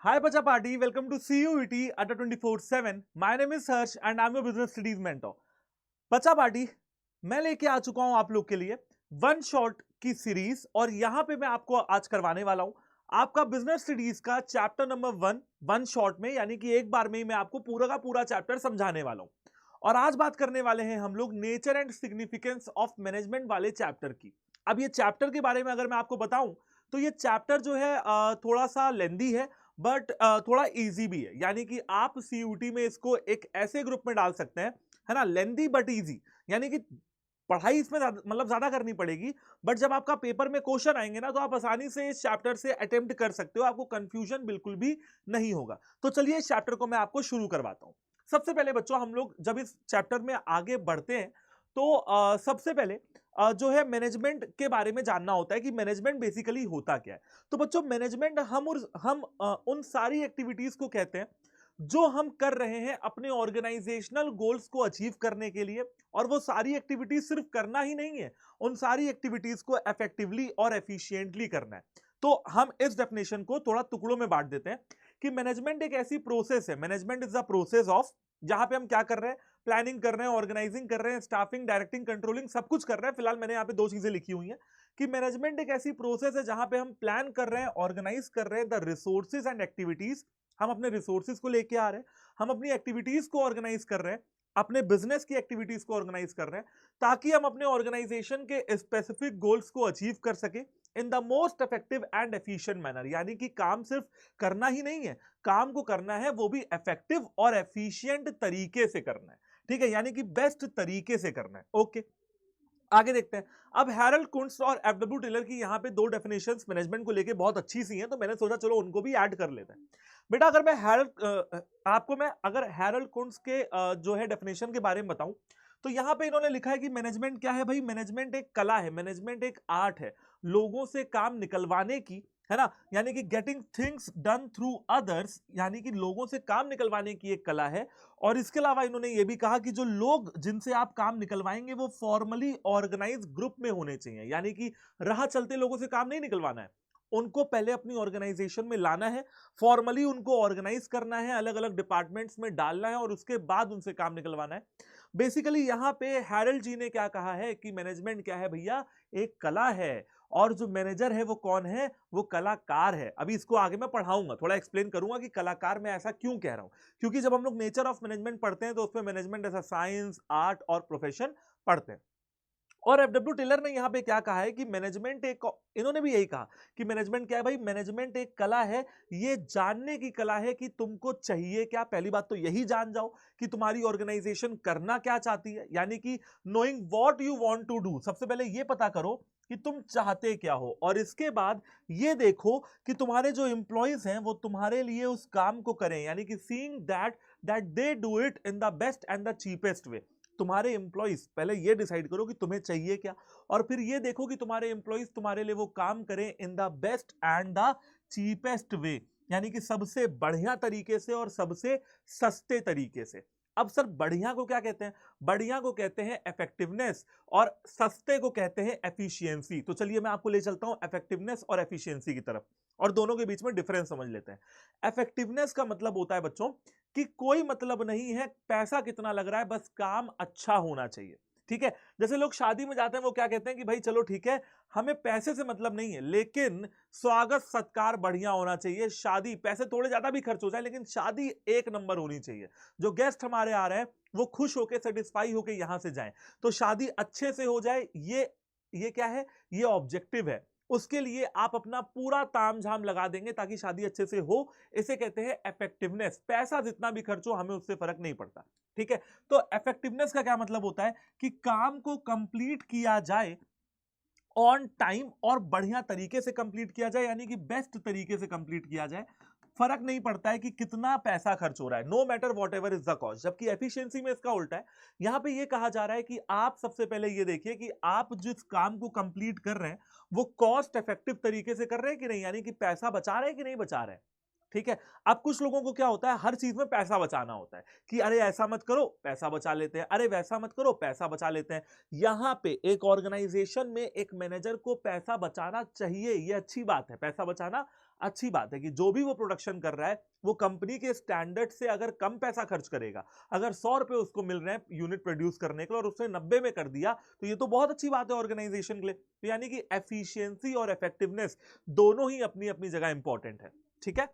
Hi Bacha Party, welcome to CUET at 24/7. My name is Harsh and I'm your business studies mentor. बच्चा party मैं लेके आ चुका हूं आप लोग के लिए वन शॉट की सीरीज और यहां पे मैं आपको आज करवाने वाला हूं आपका बिजनेस स्टडीज का चैप्टर नंबर वन शॉट में, यानी कि एक बार में ही मैं आपको पूरा का पूरा चैप्टर समझाने वाला हूं। और आज बात करने वाले हैं हम लोग nature and significance of management वाले चैप्टर की। अब ये चैप्टर के बारे में अगर मैं आपको बताऊं तो ये चैप्टर जो है थोड़ा सा लेंदी है बट थोड़ा इजी भी है, यानी कि आप सीयूटी में इसको एक ऐसे ग्रुप में डाल सकते हैं, है ना, लेंदी बट इजी, यानी कि पढ़ाई इसमें मतलब ज्यादा करनी पड़ेगी बट जब आपका पेपर में क्वेश्चन आएंगे ना तो आप आसानी से इस चैप्टर से अटेम्प्ट कर सकते हो, आपको कंफ्यूजन बिल्कुल भी नहीं होगा। तो चलिए इस चैप्टर को मैं आपको शुरू करवाता हूं। सबसे पहले बच्चों हम लोग जब इस चैप्टर में आगे बढ़ते हैं तो सबसे पहले जो है मैनेजमेंट के बारे में जानना होता है कि मैनेजमेंट बेसिकली होता क्या है। तो बच्चों मैनेजमेंट हम उन सारी एक्टिविटीज को कहते हैं जो हम कर रहे हैं अपने ऑर्गेनाइजेशनल गोल्स को अचीव करने के लिए, और वो सारी एक्टिविटीज सिर्फ करना ही नहीं है, उन सारी एक्टिविटीज को इफेक्टिवली और एफिशिएंटली करना है। तो हम इस डेफिनेशन को थोड़ा टुकड़ों में बांट देते हैं कि मैनेजमेंट एक ऐसी प्रोसेस है, management is the process of, जहां पे हम क्या कर रहे हैं, प्लानिंग कर रहे हैं, ऑर्गेनाइजिंग कर रहे हैं, स्टाफिंग, डायरेक्टिंग, कंट्रोलिंग, सब कुछ कर रहे हैं। फिलहाल मैंने यहाँ पे दो चीजें लिखी हुई हैं कि मैनेजमेंट एक ऐसी प्रोसेस है जहां पे हम प्लान कर रहे हैं, ऑर्गेनाइज कर रहे हैं द रिसोर्सेज एंड एक्टिविटीज, हम अपने रिसोर्सेज को लेके आ रहे हैं, हम अपनी एक्टिविटीज को ऑर्गेनाइज कर रहे हैं, अपने बिजनेस की एक्टिविटीज को ऑर्गेनाइज कर रहे हैं ताकि हम अपने ऑर्गेनाइजेशन के स्पेसिफिक गोल्स को अचीव कर सके in the most effective and efficient manner. यानी कि काम सिर्फ करना ही नहीं है, काम को करना है वो भी इफेक्टिव और एफिशिएंट तरीके से करना है, ठीक है, यानी कि बेस्ट तरीके से करना है। ओके, आगे देखते हैं। अब हैरल्ड कुंट्ज और एफडब्ल्यू टेलर की यहाँ पे दो डेफिनेशंस मैनेजमेंट को लेके बहुत अच्छी सी हैं, तो मैंने सोचा चलो उनको भी ऐड कर लेते हैं। बेटा अगर मैं हैरल्ड कुंट्ज के जो है डेफिनेशन के बारे में बताऊं तो यहाँ पे इन्होंने लिखा है कि मैनेजमेंट क्या है भाई, मैनेजमेंट एक कला है, मैनेजमेंट एक आर्ट है लोगों से काम निकलवाने की, है ना, यानी कि getting things done through others, यानी कि लोगों से काम निकलवाने की एक कला है। और इसके अलावा इन्होंने ये भी कहा कि जो लोग जिनसे आप काम निकलवाएंगे वो फॉर्मली ऑर्गेनाइज ग्रुप में होने चाहिए, यानी कि राह चलते लोगों से काम नहीं निकलवाना है, उनको पहले अपनी ऑर्गेनाइजेशन में लाना है, फॉर्मली उनको ऑर्गेनाइज करना है, अलग अलग डिपार्टमेंट्स में डालना है और उसके बाद उनसे काम निकलवाना है। बेसिकली यहां पे हैरल्ड जी ने क्या कहा है कि मैनेजमेंट क्या है भैया, एक कला है, और जो मैनेजर है वो कौन है, वो कलाकार है। अभी इसको आगे मैं पढ़ाऊंगा, थोड़ा एक्सप्लेन करूंगा कि कलाकार मैं ऐसा क्यों कह रहा हूं, क्योंकि जब हम लोग नेचर ऑफ मैनेजमेंट पढ़ते हैं तो उसमें मैनेजमेंट ऐसा साइंस, आर्ट और प्रोफेशन पढ़ते हैं। और एफडब्ल्यू टेलर ने यहां पे क्या कहा है कि मैनेजमेंट एक, इन्होंने भी यही कहा कि मैनेजमेंट क्या है भाई, मैनेजमेंट एक कला है, ये जानने की कला है कि तुमको चाहिए क्या। पहली बात तो यही जान जाओ कि तुम्हारी ऑर्गेनाइजेशन करना क्या चाहती है, यानी कि knowing what you want to do, सबसे पहले ये पता करो कि तुम चाहते क्या हो, और इसके बाद ये देखो कि तुम्हारे जो एम्प्लॉइज हैं वो तुम्हारे लिए उस काम को करें, यानी कि seeing that that they do it in the best and the cheapest way. तुम्हारे एम्प्लॉइज, पहले ये डिसाइड करो कि तुम्हें चाहिए क्या, और फिर ये देखो कि तुम्हारे एम्प्लॉइज तुम्हारे लिए वो काम करें in the best and the cheapest way, यानी कि सबसे बढ़िया तरीके से और सबसे सस्ते तरीके से। अब सर बढ़िया को क्या कहते हैं, बढ़िया को कहते हैं इफेक्टिवनेस और सस्ते को कहते हैं एफिशिएंसी। तो चलिए मैं आपको ले चलता हूं इफेक्टिवनेस और एफिशिएंसी की तरफ, और दोनों के बीच में डिफरेंस समझ लेते हैं। इफेक्टिवनेस का मतलब होता है बच्चों कि कोई मतलब नहीं है पैसा कितना लग रहा है, बस काम अच्छा होना चाहिए, ठीक है। जैसे लोग शादी में जाते हैं वो क्या कहते हैं कि भाई चलो ठीक है, हमें पैसे से मतलब नहीं है लेकिन स्वागत सत्कार बढ़िया होना चाहिए, शादी पैसे थोड़े ज्यादा भी खर्च हो जाए लेकिन शादी एक नंबर होनी चाहिए, जो गेस्ट हमारे आ रहे हैं वो खुश होके सेटिस्फाई होके यहां से जाएं, तो शादी अच्छे से हो जाए, ये क्या है, ये ऑब्जेक्टिव है। उसके लिए आप अपना पूरा तामझाम लगा देंगे ताकि शादी अच्छे से हो, इसे कहते हैं इफेक्टिवनेस। पैसा जितना भी खर्च हो हमें उससे फर्क नहीं पड़ता, ठीक है। तो इफेक्टिवनेस का क्या मतलब होता है कि काम को कंप्लीट किया जाए ऑन टाइम और बढ़िया तरीके से कंप्लीट किया जाए, यानी कि बेस्ट तरीके से कंप्लीट किया जाए, फर्क नहीं पड़ता है कि कितना पैसा खर्च हो रहा है, no matter whatever is the cost. जबकि एफिशिएंसी में इसका उल्टा है, यहां पे ये कहा जा रहा है कि आप सबसे पहले ये देखिए कि आप जिस काम को कंप्लीट कर रहे हैं वो कॉस्ट इफेक्टिव तरीके से कर रहे हैं कि नहीं, यानी कि पैसा बचा रहे हैं कि नहीं बचा रहे हैं, ठीक है। अब कुछ लोगों को क्या होता है, हर चीज में पैसा बचाना होता है कि अरे ऐसा मत करो पैसा बचा लेते हैं, अरे वैसा मत करो पैसा बचा लेते हैं। यहां पे एक ऑर्गेनाइजेशन में एक मैनेजर को पैसा बचाना चाहिए, ये अच्छी बात है, पैसा बचाना अच्छी बात है कि जो भी वो प्रोडक्शन कर रहा है वो कंपनी के स्टैंडर्ड से अगर कम पैसा खर्च करेगा, अगर 100 रुपए उसको मिल रहे हैं यूनिट प्रोड्यूस करने के लिए और उसने 90 में कर दिया, तो ये तो बहुत अच्छी बात है ऑर्गेनाइजेशन के लिए। तो यानी कि एफिशिएंसी और इफेक्टिवनेस दोनों ही अपनी अपनी जगह इंपॉर्टेंट है। ठीक है,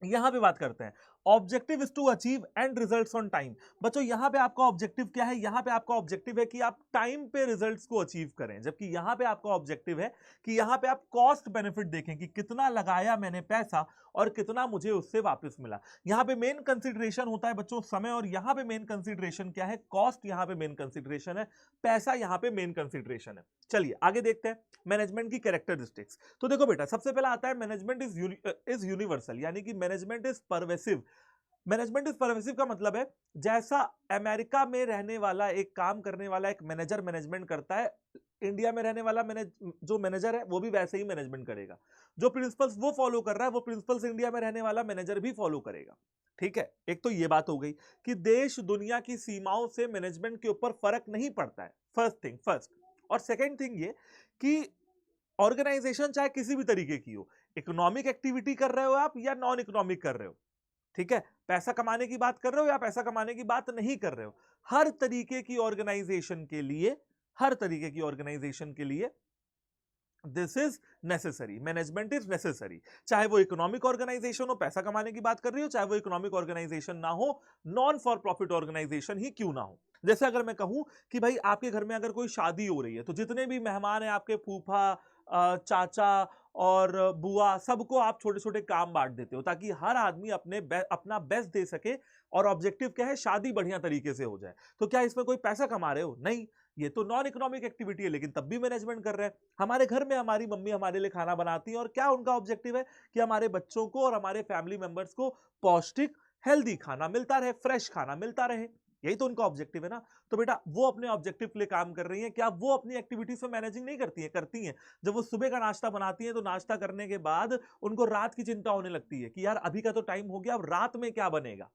यहां पे बात करते हैं objective is to achieve end results on time. बच्चों यहां पे आपका ऑब्जेक्टिव क्या है? यहां पे आपका ऑब्जेक्टिव है कि आप टाइम पे रिजल्ट्स को अचीव करें, जबकि यहां पे आपका ऑब्जेक्टिव है कि यहां पे आप कॉस्ट बेनिफिट देखें कि कितना लगाया मैंने पैसा और कितना मुझे उससे वापस मिला। यहां पे मेन कंसिडरेशन होता है बच्चों समय, और यहां पे मेन कंसिडरेशन क्या है? कॉस्ट यहां पे मेन कंसिडरेशन है, पैसा यहां पे मेन कंसिडरेशन है। चलिए आगे देखते हैं मैनेजमेंट की कैरेक्टरिस्टिक्स। तो देखो बेटा, सबसे पहला आता है मैनेजमेंट इज यूनिवर्सल, यानी कि management is pervasive. Management is pervasive का मतलब है जैसा अमेरिका में रहने वाला एक काम करने वाला एक मैनेजर मैनेजमेंट करता है, इंडिया में रहने वाला जो मैनेजर है वो भी वैसे ही मैनेजमेंट करेगा। जो प्रिंसिपल्स वो फॉलो कर रहा है वो प्रिंसिपल्स इंडिया में रहने वाला मैनेजर भी फॉलो करेगा। ठीक है, एक तो ये बात हो गई कि देश दुनिया की सीमाओं से मैनेजमेंट के ऊपर फर्क नहीं पड़ता है, फर्स्ट। और सेकेंड थिंग ये कि ऑर्गेनाइजेशन चाहे किसी भी तरीके की हो, इकोनॉमिक एक्टिविटी कर रहे हो आप या नॉन इकोनॉमिक कर रहे हो, ठीक है, पैसा कमाने की बात कर रहे हो या पैसा कमाने की बात नहीं कर रहे हो, हर तरीके की ऑर्गेनाइजेशन के लिए, हर तरीके की ऑर्गेनाइजेशन के लिए this is necessary, management is necessary. चाहे वो इकोनॉमिक ऑर्गेनाइजेशन हो, पैसा कमाने की बात कर रही हो, चाहे वो इकोनॉमिक ऑर्गेनाइजेशन ना हो, नॉन फॉर प्रॉफिट ऑर्गेनाइजेशन ही क्यों ना हो। जैसे अगर मैं कहूं कि भाई आपके घर में अगर कोई शादी हो रही है, तो जितने भी मेहमान हैं आपके फूफा, चाचा और बुआ, सबको आप छोटे छोटे काम बांट देते हो ताकि हर आदमी अपना बेस्ट दे सके, और ऑब्जेक्टिव क्या है? शादी बढ़िया तरीके से हो जाए। तो क्या इसमें कोई पैसा कमा रहे हो? नहीं, ये तो नॉन इकोनॉमिक एक्टिविटी है, लेकिन तब भी मैनेजमेंट कर रहे हैं। हमारे घर में हमारी मम्मी हमारे लिए खाना बनाती है, और क्या उनका ऑब्जेक्टिव है? कि हमारे बच्चों को और हमारे फैमिली मेंबर्स को पौष्टिक हेल्दी खाना मिलता रहे, फ्रेश खाना मिलता रहे। यही तो उनका ऑब्जेक्टिव है ना। तो बेटा वो अपने ऑब्जेक्टिव के लिए काम कर रही हैं, क्या वो अपनी एक्टिविटीज में मैनेजिंग नहीं करती हैं? करती हैं। जब वो सुबह का नाश्ता बनाती हैं तो नाश्ता करने के बाद उनको रात की चिंता होने लगती है कि यार अभी का तो टाइम हो गया, अब रात में क्या बनेगा,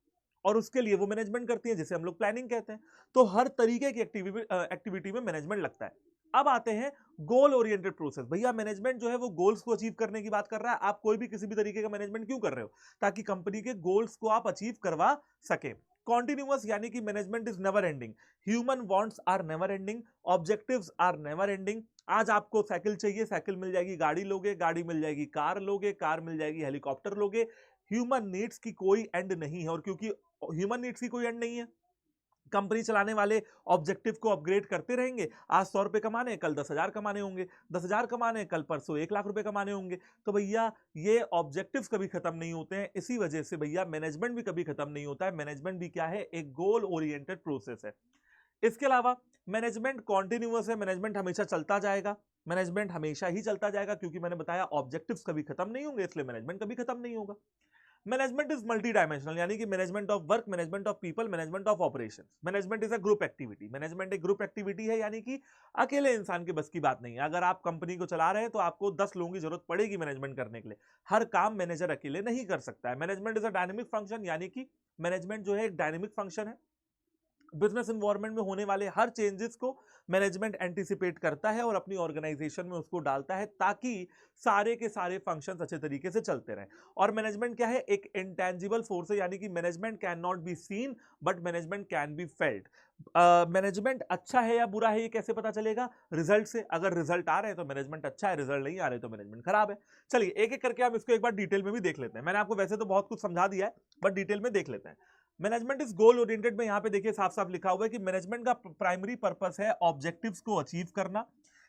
और उसके लिए वो मैनेजमेंट करती है, जिसे हम लोग प्लानिंग कहते हैं। तो हर तरीके की एक्टिविटी में मैनेजमेंट लगता है। अब आते हैं गोल ओरिएंटेड प्रोसेस। भैया मैनेजमेंट जो है वो गोल्स को अचीव करने की बात कर रहा है। आप कोई भी किसी भी तरीके का मैनेजमेंट क्यों कर रहे हो? ताकि कंपनी के गोल्स को आप अचीव करवा सके। कॉन्टिन्यूअस यानी कि management is never ending, human wants are never ending, objectives are never ending. आज आपको साइकिल चाहिए, साइकिल मिल जाएगी, गाड़ी लोगे, गाड़ी मिल जाएगी, कार लोगे, कार मिल जाएगी, हेलीकॉप्टर लोगे। ह्यूमन नीड्स की कोई एंड नहीं है, और क्योंकि ह्यूमन नीड्स की कोई एंड नहीं है, कंपनी चलाने वाले ऑब्जेक्टिव को अपग्रेड करते रहेंगे। आज 100 रुपए कमाने, कल 10,000 कमाने होंगे, 10,000 कमाने, कल परसों 1 लाख रुपए कमाने होंगे। तो भैया ये ऑब्जेक्टिव्स कभी खत्म नहीं होते हैं। इसी वजह से भैया मैनेजमेंट भी कभी खत्म नहीं होता है। मैनेजमेंट भी क्या है? एक गोल ओरिएंटेड प्रोसेस है। इसके अलावा मैनेजमेंट कॉन्टिन्यूअस है, मैनेजमेंट हमेशा चलता जाएगा, मैनेजमेंट हमेशा ही चलता जाएगा, क्योंकि मैंने बताया ऑब्जेक्टिव्स कभी खत्म नहीं होंगे, इसलिए मैनेजमेंट कभी खत्म नहीं होगा। मैनेजमेंट इज मल्टी डायमेंशनल, यानी कि management of work, management of people, management of operation. Management is a group activity, management एक ग्रुप एक्टिविटी है, यानी कि अकेले इंसान के बस की बात नहीं है। अगर आप कंपनी को चला रहे हैं तो आपको 10 लोगों की जरूरत पड़ेगी मैनेजमेंट करने के लिए। हर काम मैनेजर अकेले नहीं कर सकता है। Management is a dynamic function, यानी कि मैनेजमेंट जो है एक डायनेमिक फंक्शन है। बिजनेस इन्वायरमेंट में होने वाले हर चेंजेस को मैनेजमेंट एंटिसिपेट करता है और अपनी ऑर्गेनाइजेशन में उसको डालता है, ताकि सारे के सारे फंक्शंस अच्छे तरीके से चलते रहें। और मैनेजमेंट क्या है? एक इंटेंजिबल फोर्स है, यानी कि management can not be seen but management can be felt. Management अच्छा है या बुरा है ये कैसे पता चलेगा? रिजल्ट से। अगर रिजल्ट आ रहे हैं तो मैनेजमेंट अच्छा है, रिजल्ट नहीं आ रहे तो मैनेजमेंट खराब है। चलिए एक एक करके हम इसको एक बार डिटेल में भी देख लेते हैं। मैंने आपको वैसे तो बहुत कुछ समझा दिया है, बट डिटेल में देख लेते हैं। मैनेजमेंट इज गोल ओरिएंटेड में यहां पे देखिए साफ साफ लिखा हुआ है कि मैनेजमेंट का प्राइमरी पर्पस है ऑब्जेक्टिव्स को अचीव करना।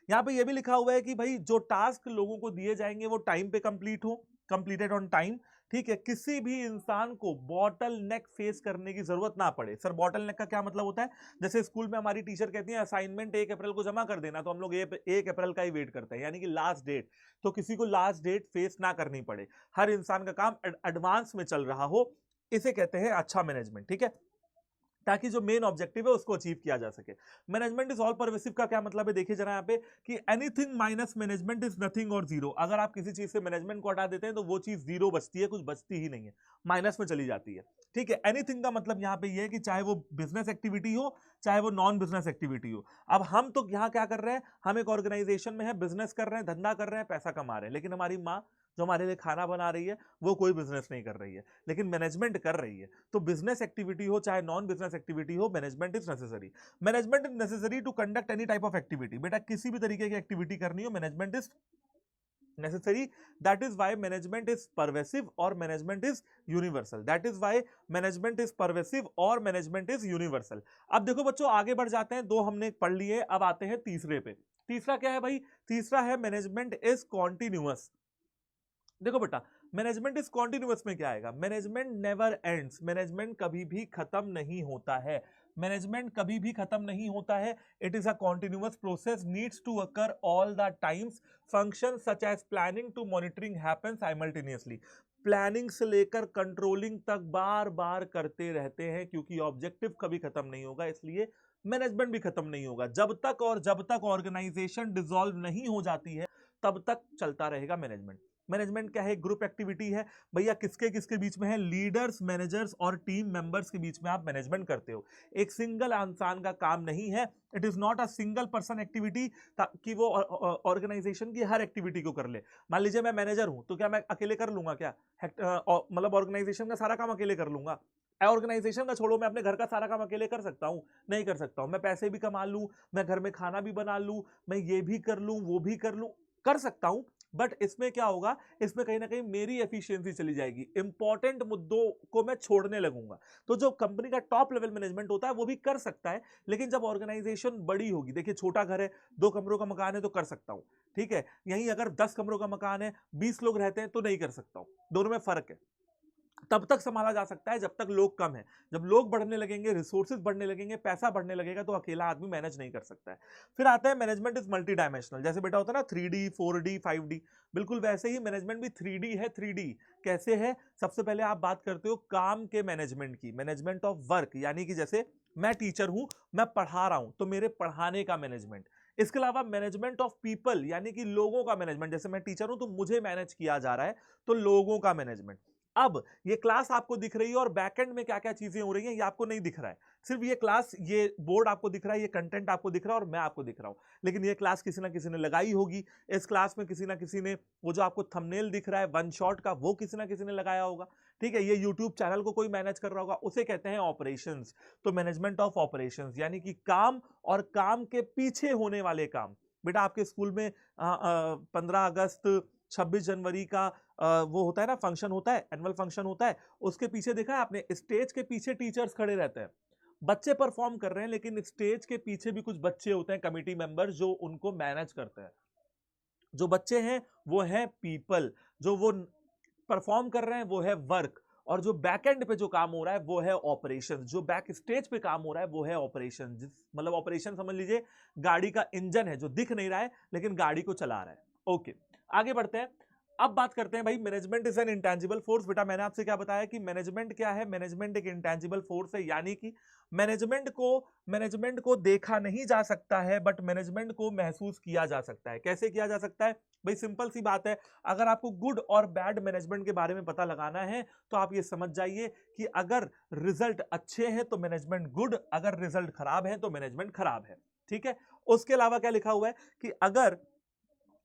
यहां पे ये भी लिखा हुआ है कि भाई जो टास्क लोगों को दिए जाएंगे वो टाइम पे कंप्लीट हो, कंप्लीटेड ऑन टाइम। ठीक है, किसी भी इंसान को बॉटल नेक फेस करने की जरूरत ना पड़े। सर बॉटल नेक का क्या मतलब होता है? जैसे स्कूल में हमारी टीचर कहती है असाइनमेंट 1 अप्रैल को जमा कर देना, तो हम लोग 1 अप्रैल का ही वेट करते हैं, यानी कि लास्ट डेट। तो किसी को लास्ट डेट फेस ना करनी पड़े, हर इंसान का काम एडवांस में चल रहा हो, इसे कहते हैं अच्छा मैनेजमेंट। ठीक है, ताकि जो मेन ऑब्जेक्टिव है उसको अचीव किया जा सके। मैनेजमेंट इज ऑल परवेसिव का क्या मतलब है? देखिए जरा यहाँ पे कि anything minus management is nothing और जीरो। अगर आप किसी चीज से मैनेजमेंट को हटा देते हैं तो वो चीज जीरो बचती है, कुछ बचती ही नहीं है, माइनस में चली जाती है। ठीक है, एनीथिंग का मतलब यहाँ पे ये है कि चाहे वो बिजनेस एक्टिविटी हो, चाहे वो नॉन बिजनेस एक्टिविटी हो। अब हम तो यहाँ क्या कर रहे हैं? हम एक ऑर्गेनाइजेशन में है, बिजनेस कर रहे हैं, धंधा कर रहे हैं, पैसा कमा रहे हैं, लेकिन हमारी माँ जो हमारे लिए खाना बना रही है वो कोई बिजनेस नहीं कर रही है, लेकिन मैनेजमेंट कर रही है। तो बिजनेस एक्टिविटी हो चाहे नॉन बिजनेस एक्टिविटी हो, management is necessary. Management is necessary to conduct any type of activity. बेटा किसी भी तरीके की एक्टिविटी करनी हो, management is necessary. That is why management is pervasive or management is universal. That is why management is pervasive or management is universal. अब देखो बच्चों आगे बढ़ जाते हैं, दो हमने पढ़ लिए, अब आते हैं तीसरे पे। तीसरा क्या है भाई? तीसरा है मैनेजमेंट इज कॉन्टिन्यूअस। देखो बेटा मैनेजमेंट इज कॉन्टिन्यूअस में क्या आएगा? Management never ends. मैनेजमेंट कभी भी खत्म नहीं होता है। मैनेजमेंट कभी भी खत्म नहीं होता है। It is a continuous process, needs to occur all the times. Function such as planning to monitoring happen simultaneously. Planning से लेकर कंट्रोलिंग तक बार बार करते रहते हैं, क्योंकि ऑब्जेक्टिव कभी खत्म नहीं होगा, इसलिए मैनेजमेंट भी खत्म नहीं होगा। जब तक ऑर्गेनाइजेशन डिसॉल्व नहीं हो जाती है तब तक चलता रहेगा मैनेजमेंट। मैनेजमेंट क्या है? ग्रुप एक्टिविटी है भैया। किसके किसके बीच में है? लीडर्स, मैनेजर्स और टीम मेंबर्स के बीच में आप मैनेजमेंट करते हो। एक सिंगल इंसान का काम नहीं है। It is not a single person activity कि वो ऑर्गेनाइजेशन की हर एक्टिविटी को कर ले। मान लीजिए मैं मैनेजर हूं तो क्या मैं अकेले कर लूंगा क्या? मतलब ऑर्गेनाइजेशन का सारा काम अकेले कर लूंगा? ऑर्गेनाइजेशन का छोड़ो, मैं अपने घर का सारा काम अकेले कर सकता हूं? नहीं कर सकता हूं। मैं पैसे भी कमा लूं, मैं घर में खाना भी बना लूं, मैं ये भी कर लूं, वो भी कर लूं, कर सकता हूं। बट इसमें क्या होगा? इसमें कहीं ना कहीं मेरी एफिशिएंसी चली जाएगी, इंपॉर्टेंट मुद्दों को मैं छोड़ने लगूंगा। तो जो कंपनी का टॉप लेवल मैनेजमेंट होता है वो भी कर सकता है, लेकिन जब ऑर्गेनाइजेशन बड़ी होगी, देखिए छोटा घर है, 2 कमरों का मकान है तो कर सकता हूं, ठीक है। यहीं अगर 10 कमरों का मकान है, 20 लोग रहते हैं तो नहीं कर सकता हूं। दोनों में फर्क है। तब तक संभाला जा सकता है जब तक लोग कम है। जब लोग बढ़ने लगेंगे, रिसोर्सेज बढ़ने लगेंगे, पैसा बढ़ने लगेगा, तो अकेला आदमी मैनेज नहीं कर सकता है। फिर आता है मैनेजमेंट इज मल्टी डायमेंशनल। जैसे बेटा होता है ना 3D 4D 5D, बिल्कुल वैसे ही मैनेजमेंट भी 3D है। 3D कैसे है? सबसे पहले आप बात करते हो काम के मैनेजमेंट की, मैनेजमेंट ऑफ वर्क, यानी कि जैसे मैं टीचर हूं, मैं पढ़ा रहा हूं तो मेरे पढ़ाने का मैनेजमेंट। इसके अलावा मैनेजमेंट ऑफ पीपल, यानी कि लोगों का मैनेजमेंट। जैसे मैं टीचर हूं तो मुझे मैनेज किया जा रहा है, तो लोगों का मैनेजमेंट। अब ये क्लास आपको दिख रही है और बैकएंड में क्या क्या चीजें हो रही हैं ये आपको नहीं दिख रहा है। सिर्फ ये क्लास, ये बोर्ड आपको दिख रहा है, ये कंटेंट आपको दिख रहा है और मैं आपको दिख रहा हूं। लेकिन ये क्लास किसी ना किसी ने लगाई होगी। इस क्लास में किसी ना किसी ने वो जो आपको थंबनेल दिख रहा है वन शॉट का, वो किसी ना किसी ने लगाया होगा, ठीक है। ये यूट्यूब चैनल को कोई मैनेज कर रहा होगा, उसे कहते हैं ऑपरेशंस। तो मैनेजमेंट ऑफ ऑपरेशंस यानी कि काम और काम के पीछे होने वाले काम। बेटा आपके स्कूल में 15 अगस्त 26 जनवरी का वो होता है ना, फंक्शन होता है, एनुअल फंक्शन होता है। उसके पीछे देखा है आपने, स्टेज के पीछे टीचर्स खड़े रहते हैं। बच्चे परफॉर्म कर रहे हैं, लेकिन स्टेज के पीछे भी कुछ बच्चे होते हैं, कमिटी मेंबर, जो उनको मैनेज करते हैं। जो बच्चे हैं वो है पीपल, जो वो परफॉर्म कर रहे हैं वो है वर्क, और जो बैक एंड पे जो काम हो रहा है वो है ऑपरेशन। जो बैक स्टेज पे काम हो रहा है वो है ऑपरेशन। मतलब ऑपरेशन समझ लीजिए गाड़ी का इंजन है जो दिख नहीं रहा है लेकिन गाड़ी को चला रहा है। ओके, आगे बढ़ते हैं। अब बात करते हैं भाई management is an intangible force. बेटा मैंने आपसे क्या बताया कि मैनेजमेंट क्या है? मैनेजमेंट एक इंटेंजिबल फोर्स है, यानी कि मैनेजमेंट को देखा नहीं जा सकता है, बट मैनेजमेंट को महसूस किया जा सकता है। कैसे किया जा सकता है भाई? सिंपल सी बात है, अगर आपको गुड और बैड मैनेजमेंट के बारे में पता लगाना है तो आप ये समझ जाइए कि अगर रिजल्ट अच्छे हैं तो मैनेजमेंट गुड, अगर रिजल्ट खराब है तो मैनेजमेंट खराब है, ठीक है। उसके अलावा क्या लिखा हुआ है कि अगर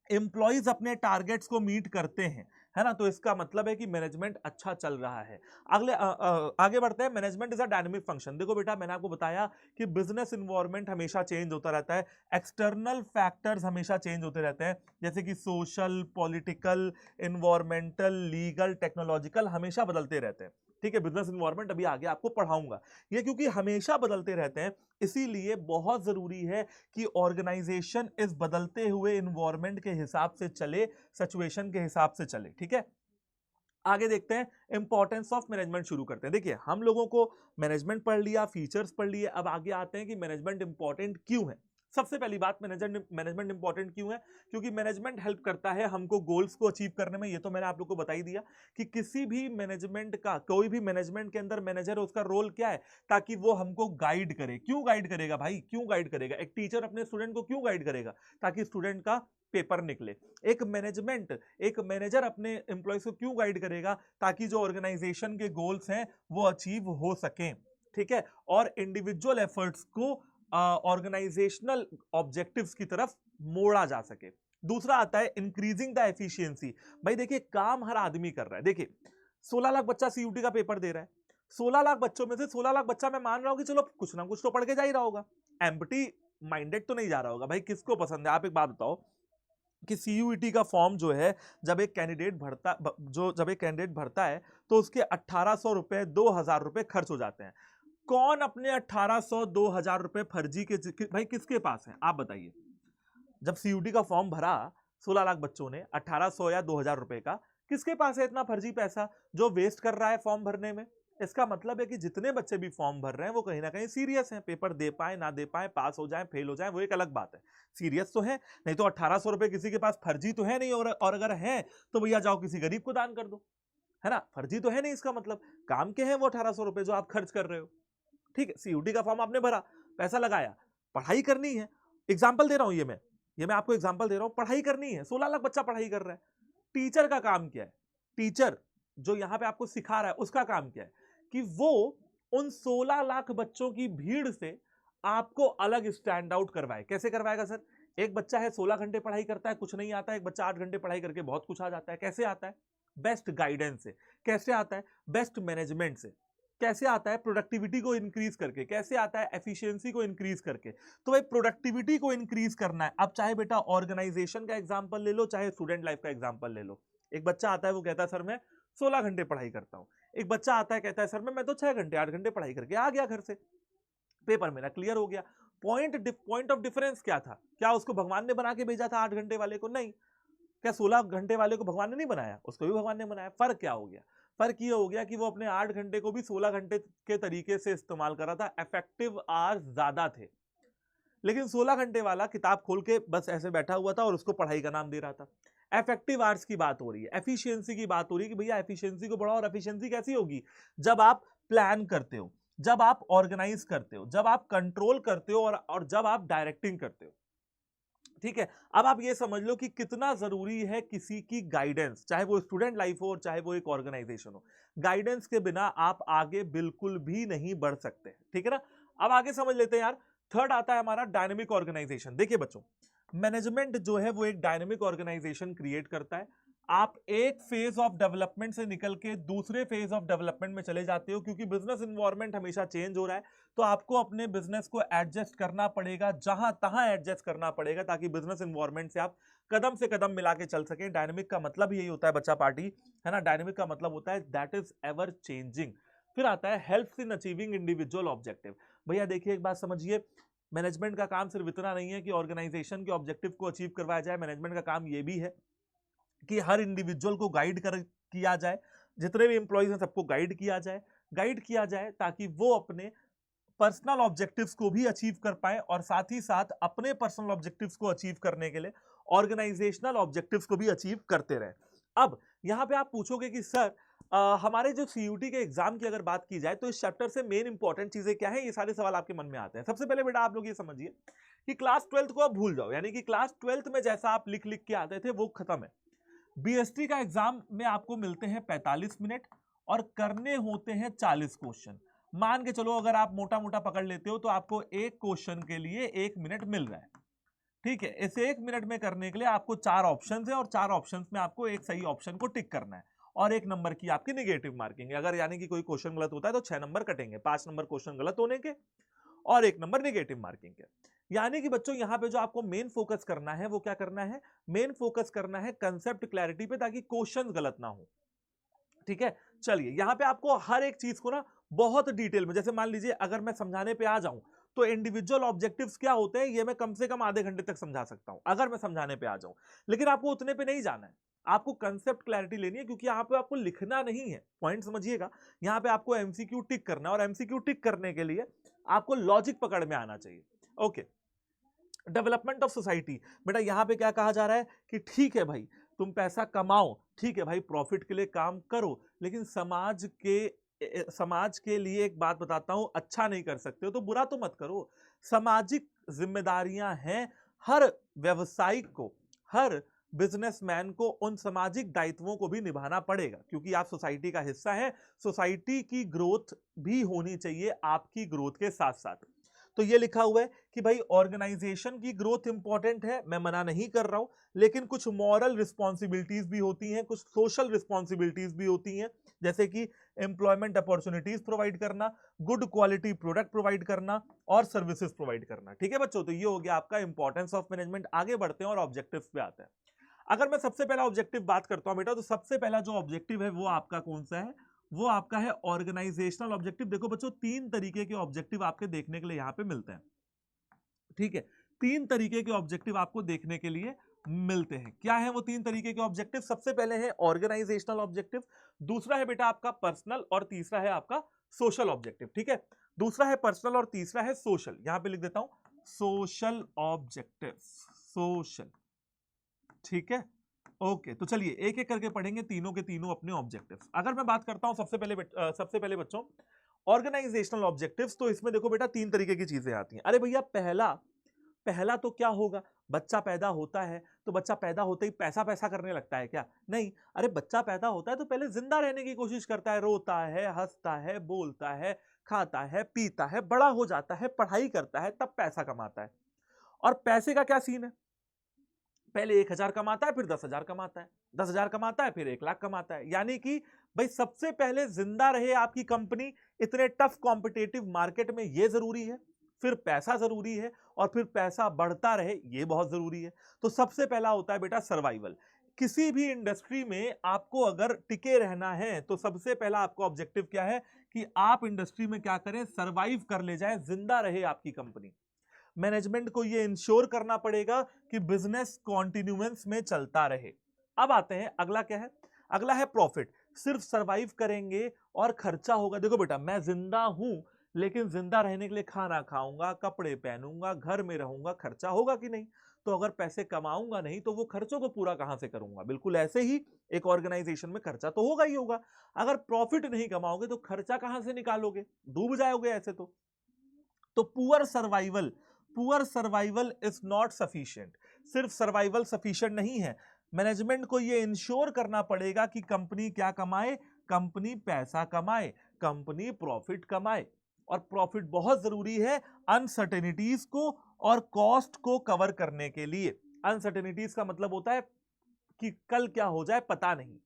एम्प्लॉइज अपने टारगेट्स को मीट करते हैं, है ना, तो इसका मतलब है कि मैनेजमेंट अच्छा चल रहा है। आगे बढ़ते हैं। Management is a dynamic function. देखो बेटा मैंने आपको बताया कि बिजनेस इन्वायरमेंट हमेशा चेंज होता रहता है, एक्सटर्नल फैक्टर्स हमेशा चेंज होते रहते हैं, जैसे कि social, political, environmental, legal, technological, हमेशा बदलते रहते हैं, ठीक है। बिजनेस इन्वायरमेंट अभी आगे आपको पढ़ाऊंगा। ये क्योंकि हमेशा बदलते रहते हैं, इसीलिए बहुत जरूरी है कि ऑर्गेनाइजेशन इस बदलते हुए इन्वायरमेंट के हिसाब से चले, सिचुएशन के हिसाब से चले, ठीक है। आगे देखते हैं, इंपॉर्टेंस ऑफ मैनेजमेंट शुरू करते हैं। देखिए हम लोगों को मैनेजमेंट पढ़ लिया, फीचर्स पढ़ लिए, अब आगे आते हैं कि मैनेजमेंट इंपॉर्टेंट क्यों है। सबसे पहली बात, मैनेजमेंट इंपॉर्टेंट क्यों है? क्योंकि मैनेजमेंट हेल्प करता है हमको गोल्स को अचीव करने में। ये तो मैंने आप लोग को बता ही दिया कि किसी भी मैनेजमेंट का, कोई भी मैनेजमेंट के अंदर मैनेजर है, उसका रोल क्या है? ताकि वो हमको गाइड करे। क्यों गाइड करेगा भाई? क्यों गाइड करेगा? एक टीचर अपने स्टूडेंट को क्यों गाइड करेगा? ताकि स्टूडेंट का पेपर निकले। एक मैनेजर अपने एम्प्लॉयज को क्यों गाइड करेगा? ताकि जो ऑर्गेनाइजेशन के गोल्स हैं वो अचीव हो सकें, ठीक है, और इंडिविजुअल एफर्ट्स को ऑर्गेनाइजेशनल ऑब्जेक्टिव्स की तरफ मोड़ा जा सके। दूसरा आता है इंक्रीजिंग द एफिशिएंसी। भाई देखिए काम हर आदमी कर रहा है। देखिए 16 लाख बच्चा सीयूटी का पेपर दे रहा है, 16 लाख बच्चों में से 16 लाख बच्चा मैं मान रहा हूं कि चलो कुछ ना कुछ तो पढ़ के जा ही रहा होगा, एम्प्टी माइंडेड तो नहीं जा रहा होगा। भाई किसको पसंद है, आप एक बात बताओ कि सीयूईटी का फॉर्म जो है जब एक कैंडिडेट भरता है तो उसके 1800 रुपए 2000 रुपए खर्च हो जाते हैं। कौन अपने 1800 2000 रुपए फर्जी के भाई किसके पास है आप बताइए। जब सीयूटी का फॉर्म भरा 16 लाख बच्चों ने 1800 या 2000 रुपए का, किसके पास है इतना फर्जी पैसा जो वेस्ट कर रहा है फॉर्म भरने में। इसका मतलब है कि जितने बच्चे भी फॉर्म भर रहे हैं वो कहीं ना कहीं सीरियस हैं, पेपर दे पाए ना दे पाए, पास हो जाए फेल हो जाए वो एक अलग बात है, सीरियस तो है। नहीं तो 1800 रुपए किसी के पास फर्जी तो है नहीं, और अगर है तो भैया जाओ किसी गरीब को दान कर दो, है ना। फर्जी तो है नहीं, इसका मतलब काम के हैं वो 1800 रुपए जो आप खर्च कर रहे हो। ठीक है, सीयूटी का फॉर्म आपने भरा, पैसा लगाया, पढ़ाई करनी है। एग्जाम्पल दे रहा हूं ये मैं आपको एग्जाम्पल दे रहा हूं, पढ़ाई करनी है। 16 लाख बच्चा पढ़ाई कर रहा है, टीचर का काम क्या है, टीचर जो यहां पे आपको सिखा रहा है उसका काम क्या है कि वो उन 16 लाख बच्चों की भीड़ से आपको अलग स्टैंड आउट करवाए। कैसे करवाएगा सर, एक बच्चा है 16 घंटे पढ़ाई करता है कुछ नहीं आता है, एक बच्चा 8 घंटे पढ़ाई करके बहुत कुछ आ जाता है। कैसे आता है, बेस्ट गाइडेंस से। कैसे आता है, बेस्ट मैनेजमेंट से। कैसे आता है, प्रोडक्टिविटी को इंक्रीज करके। कैसे आता है, एफिशिएंसी को इंक्रीज करके। तो भाई प्रोडक्टिविटी को इंक्रीज करना है। अब चाहे बेटा ऑर्गेनाइजेशन का एग्जांपल ले लो, चाहे स्टूडेंट लाइफ का एग्जांपल ले लो। एक बच्चा आता है वो कहता है सर मैं 16 घंटे पढ़ाई करता हूं, एक बच्चा आता है कहता है सर मैं तो 6 घंटे 8 घंटे पढ़ाई करके आ गया घर से, पेपर मेरा क्लियर हो गया। पॉइंट ऑफ डिफरेंस क्या था, क्या उसको भगवान ने बना के भेजा था 8 घंटे वाले को, नहीं। क्या 16 घंटे वाले को भगवान ने नहीं बनाया, उसको भी भगवान ने बनाया। फर्क क्या हो गया, फर्क ये हो गया कि वो अपने 8 घंटे को भी 16 घंटे के तरीके से इस्तेमाल कर रहा था, इफेक्टिव आवर्स ज्यादा थे। लेकिन 16 घंटे वाला किताब खोल के बस ऐसे बैठा हुआ था और उसको पढ़ाई का नाम दे रहा था। इफेक्टिव आवर्स की बात हो रही है, एफिशिएंसी की बात हो रही है कि भैया एफिशिएंसी को बढ़ाओ। और एफिशिएंसी कैसी होगी, जब आप प्लान करते हो, जब आप ऑर्गेनाइज करते हो, जब आप कंट्रोल करते हो और जब आप डायरेक्टिंग करते हो। ठीक है, अब आप ये समझ लो कि कितना जरूरी है किसी की गाइडेंस, चाहे वो स्टूडेंट लाइफ हो और चाहे वो एक ऑर्गेनाइजेशन हो। गाइडेंस के बिना आप आगे बिल्कुल भी नहीं बढ़ सकते। ठीक है ना, अब आगे समझ लेते हैं यार। थर्ड आता है हमारा डायनेमिक ऑर्गेनाइजेशन। देखिए बच्चों, मैनेजमेंट जो है वो एक डायनेमिक ऑर्गेनाइजेशन क्रिएट करता है। आप एक फेज ऑफ डेवलपमेंट से निकल के दूसरे फेज ऑफ डेवलपमेंट में चले जाते हो, क्योंकि बिजनेस इन्वायरमेंट हमेशा चेंज हो रहा है। तो आपको अपने बिजनेस को एडजस्ट करना पड़ेगा, जहां तहां एडजस्ट करना पड़ेगा, ताकि बिजनेस इन्वायरमेंट से आप कदम से कदम मिला के चल सकें। डायनेमिक का मतलब यही होता है बच्चा पार्टी, है ना। डायनेमिक का मतलब होता है दैट इज एवर चेंजिंग। फिर आता है helps in achieving individual objective. भैया देखिए एक बात समझिए, मैनेजमेंट का काम सिर्फ इतना नहीं है कि ऑर्गेनाइजेशन के ऑब्जेक्टिव को अचीव करवाया जाए, मैनेजमेंट का काम यह भी है कि हर इंडिविजुअल को गाइड किया जाए, जितने भी एम्प्लॉइज हैं सबको गाइड किया जाए ताकि वो अपने पर्सनल ऑब्जेक्टिव्स को भी अचीव कर पाए, और साथ ही साथ अपने पर्सनल ऑब्जेक्टिव्स को अचीव करने के लिए ऑर्गेनाइजेशनल ऑब्जेक्टिव्स को भी अचीव करते रहे। अब यहां पे आप पूछोगे कि सर हमारे जो सीयूटी के एग्जाम की अगर बात की जाए तो इस चैप्टर से मेन इंपॉर्टेंट चीजें क्या है, ये सारे सवाल आपके मन में आते हैं। सबसे पहले बेटा आप लोग ये समझिए कि क्लास 12th को आप भूल जाओ, यानी कि क्लास 12th में जैसा आप लिख लिख के आते थे वो खत्म है। बीएसटी का एग्जाम में आपको मिलते हैं 45 मिनट और करने होते हैं 40 क्वेश्चन। मान के चलो अगर आप मोटा मोटा पकड़ लेते हो तो आपको एक क्वेश्चन के लिए 1 मिनट मिल रहा है। ठीक है, इस 1 मिनट में करने के लिए आपको 4 ऑप्शन है और 4 ऑप्शन में आपको एक सही ऑप्शन को टिक करना है और 1 नंबर की आपकी नेगेटिव मार्किंग है। अगर यानी कि कोई क्वेश्चन गलत होता है तो 6 नंबर कटेंगे, 5 नंबर क्वेश्चन गलत होने के और 1 नंबर नेगेटिव मार्किंग के। यानी कि बच्चों यहां पे जो आपको मेन फोकस करना है वो क्या करना है, मेन फोकस करना है कंसेप्ट क्लैरिटी पे, ताकि क्वेश्चन गलत ना हो। ठीक है, चलिए यहां पे आपको हर एक चीज को ना बहुत डिटेल में, जैसे मान लीजिए अगर मैं समझाने पे आ जाऊं तो इंडिविजुअल ऑब्जेक्टिव्स क्या होते हैं ये मैं कम से कम आधे घंटे तक समझा सकता हूं अगर मैं समझाने पे आ जाऊं। लेकिन आपको उतने पे नहीं जाना है, आपको कंसेप्ट क्लैरिटी लेनी है, क्योंकि यहां पे आपको लिखना नहीं है। पॉइंट समझिएगा, यहां पे आपको एमसीक्यू टिक करना है और एमसीक्यू टिक करने के लिए आपको लॉजिक पकड़ में आना चाहिए। Okay, development of society. बेटा यहां पे क्या कहा जा रहा है कि ठीक है भाई तुम पैसा कमाओ, ठीक है भाई प्रॉफिट के लिए काम करो, लेकिन समाज के लिए एक बात बताता हूं, अच्छा नहीं कर सकते हो तो बुरा तो मत करो। सामाजिक जिम्मेदारियां हैं हर व्यवसायिक को, हर बिजनेसमैन को उन सामाजिक दायित्वों को भी निभाना पड़ेगा, क्योंकि आप सोसाइटी का हिस्सा हैं। सोसाइटी की ग्रोथ भी होनी चाहिए आपकी ग्रोथ के साथ साथ। तो ये लिखा हुआ है कि भाई ऑर्गेनाइजेशन की ग्रोथ इंपॉर्टेंट है, मैं मना नहीं कर रहा हूं, लेकिन कुछ मॉरल रिस्पॉन्सिबिलिटीज भी होती हैं, कुछ सोशल रिस्पॉन्सिबिलिटीज भी होती हैं, जैसे कि एम्प्लॉयमेंट अपॉर्चुनिटीज प्रोवाइड करना, गुड क्वालिटी प्रोडक्ट प्रोवाइड करना और सर्विसेज प्रोवाइड करना। ठीक है बच्चों, तो ये हो गया आपका इंपॉर्टेंस ऑफ मैनेजमेंट। आगे बढ़ते हैं और ऑब्जेक्टिव्स पे आते हैं। अगर मैं सबसे पहला ऑब्जेक्टिव बात करता हूं बेटा, तो सबसे पहला जो ऑब्जेक्टिव है वो आपका कौन सा है? वो आपका है ऑर्गेनाइजेशनल ऑब्जेक्टिव। देखो बच्चों, 3 तरीके के ऑब्जेक्टिव आपके देखने के लिए यहां पे मिलते हैं। ठीक है, 3 तरीके के ऑब्जेक्टिव आपको देखने के लिए मिलते हैं। क्या है वो 3 तरीके के ऑब्जेक्टिव? सबसे पहले है ऑर्गेनाइजेशनल ऑब्जेक्टिव, दूसरा है बेटा आपका पर्सनल, और तीसरा है आपका सोशल ऑब्जेक्टिव। ठीक है, दूसरा है पर्सनल और तीसरा है सोशल। यहां पे लिख देता हूं सोशल ऑब्जेक्टिव, सोशल। ठीक है, ओके, तो चलिए एक एक करके पढ़ेंगे तीनों के तीनों अपने ऑब्जेक्टिव्स। अगर मैं बात करता हूं सबसे पहले बच्चों ऑर्गेनाइजेशनल ऑब्जेक्टिव्स, तो इसमें देखो बेटा 3 तरीके की चीजें आती हैं। अरे भैया, पहला पहला तो क्या होगा? बच्चा पैदा होता है तो बच्चा पैदा होते ही पैसा पैसा करने लगता है क्या? नहीं। अरे बच्चा पैदा होता है तो पहले जिंदा रहने की कोशिश करता है, रोता है, हंसता है, बोलता है, खाता है, पीता है, बड़ा हो जाता है, पढ़ाई करता है, तब पैसा कमाता है। और पैसे का क्या सीन है? पहले 1,000 कमाता है, फिर 10,000 कमाता है, 10,000 कमाता है, फिर 1,00,000 कमाता है। यानी कि भाई सबसे पहले जिंदा रहे आपकी कंपनी इतने टफ कॉम्पिटेटिव मार्केट में, ये जरूरी है, फिर पैसा जरूरी है, और फिर पैसा बढ़ता रहे, ये बहुत जरूरी है। तो सबसे पहला होता है बेटा सर्वाइवल। किसी भी इंडस्ट्री में आपको अगर टिके रहना है तो सबसे पहला आपका ऑब्जेक्टिव क्या है कि आप इंडस्ट्री में क्या करें? सर्वाइव कर ले जाए, जिंदा रहे आपकी कंपनी। मैनेजमेंट को यह इंश्योर करना पड़ेगा कि बिजनेस कॉन्टिन्यूएंस में चलता रहे। अब आते हैं, अगला क्या है? अगला है प्रॉफिट। सिर्फ सरवाइव करेंगे और खर्चा होगा। देखो बेटा, मैं जिंदा हूं, लेकिन जिंदा रहने के लिए खाना खाऊंगा, कपड़े पहनूंगा, घर में रहूंगा, खर्चा होगा कि नहीं? तो अगर पैसे कमाऊंगा नहीं तो वो खर्चों को पूरा कहां से करूंगा? बिल्कुल ऐसे ही एक ऑर्गेनाइजेशन में खर्चा तो होगा ही होगा। अगर प्रॉफिट नहीं कमाओगे तो खर्चा कहां से निकालोगे? डूब जाओगे ऐसे तो poor survival is not sufficient. सिर्फ सर्वाइवल सफिशिएंट नहीं है, मैनेजमेंट को यह इंश्योर करना पड़ेगा कि कंपनी क्या कमाए? कंपनी पैसा कमाए, कंपनी प्रॉफिट कमाए। और प्रॉफिट बहुत जरूरी है अनसर्टेनिटीज को और कॉस्ट को कवर करने के लिए। अनसर्टेनिटीज का मतलब होता है कि कल क्या हो जाए पता नहीं,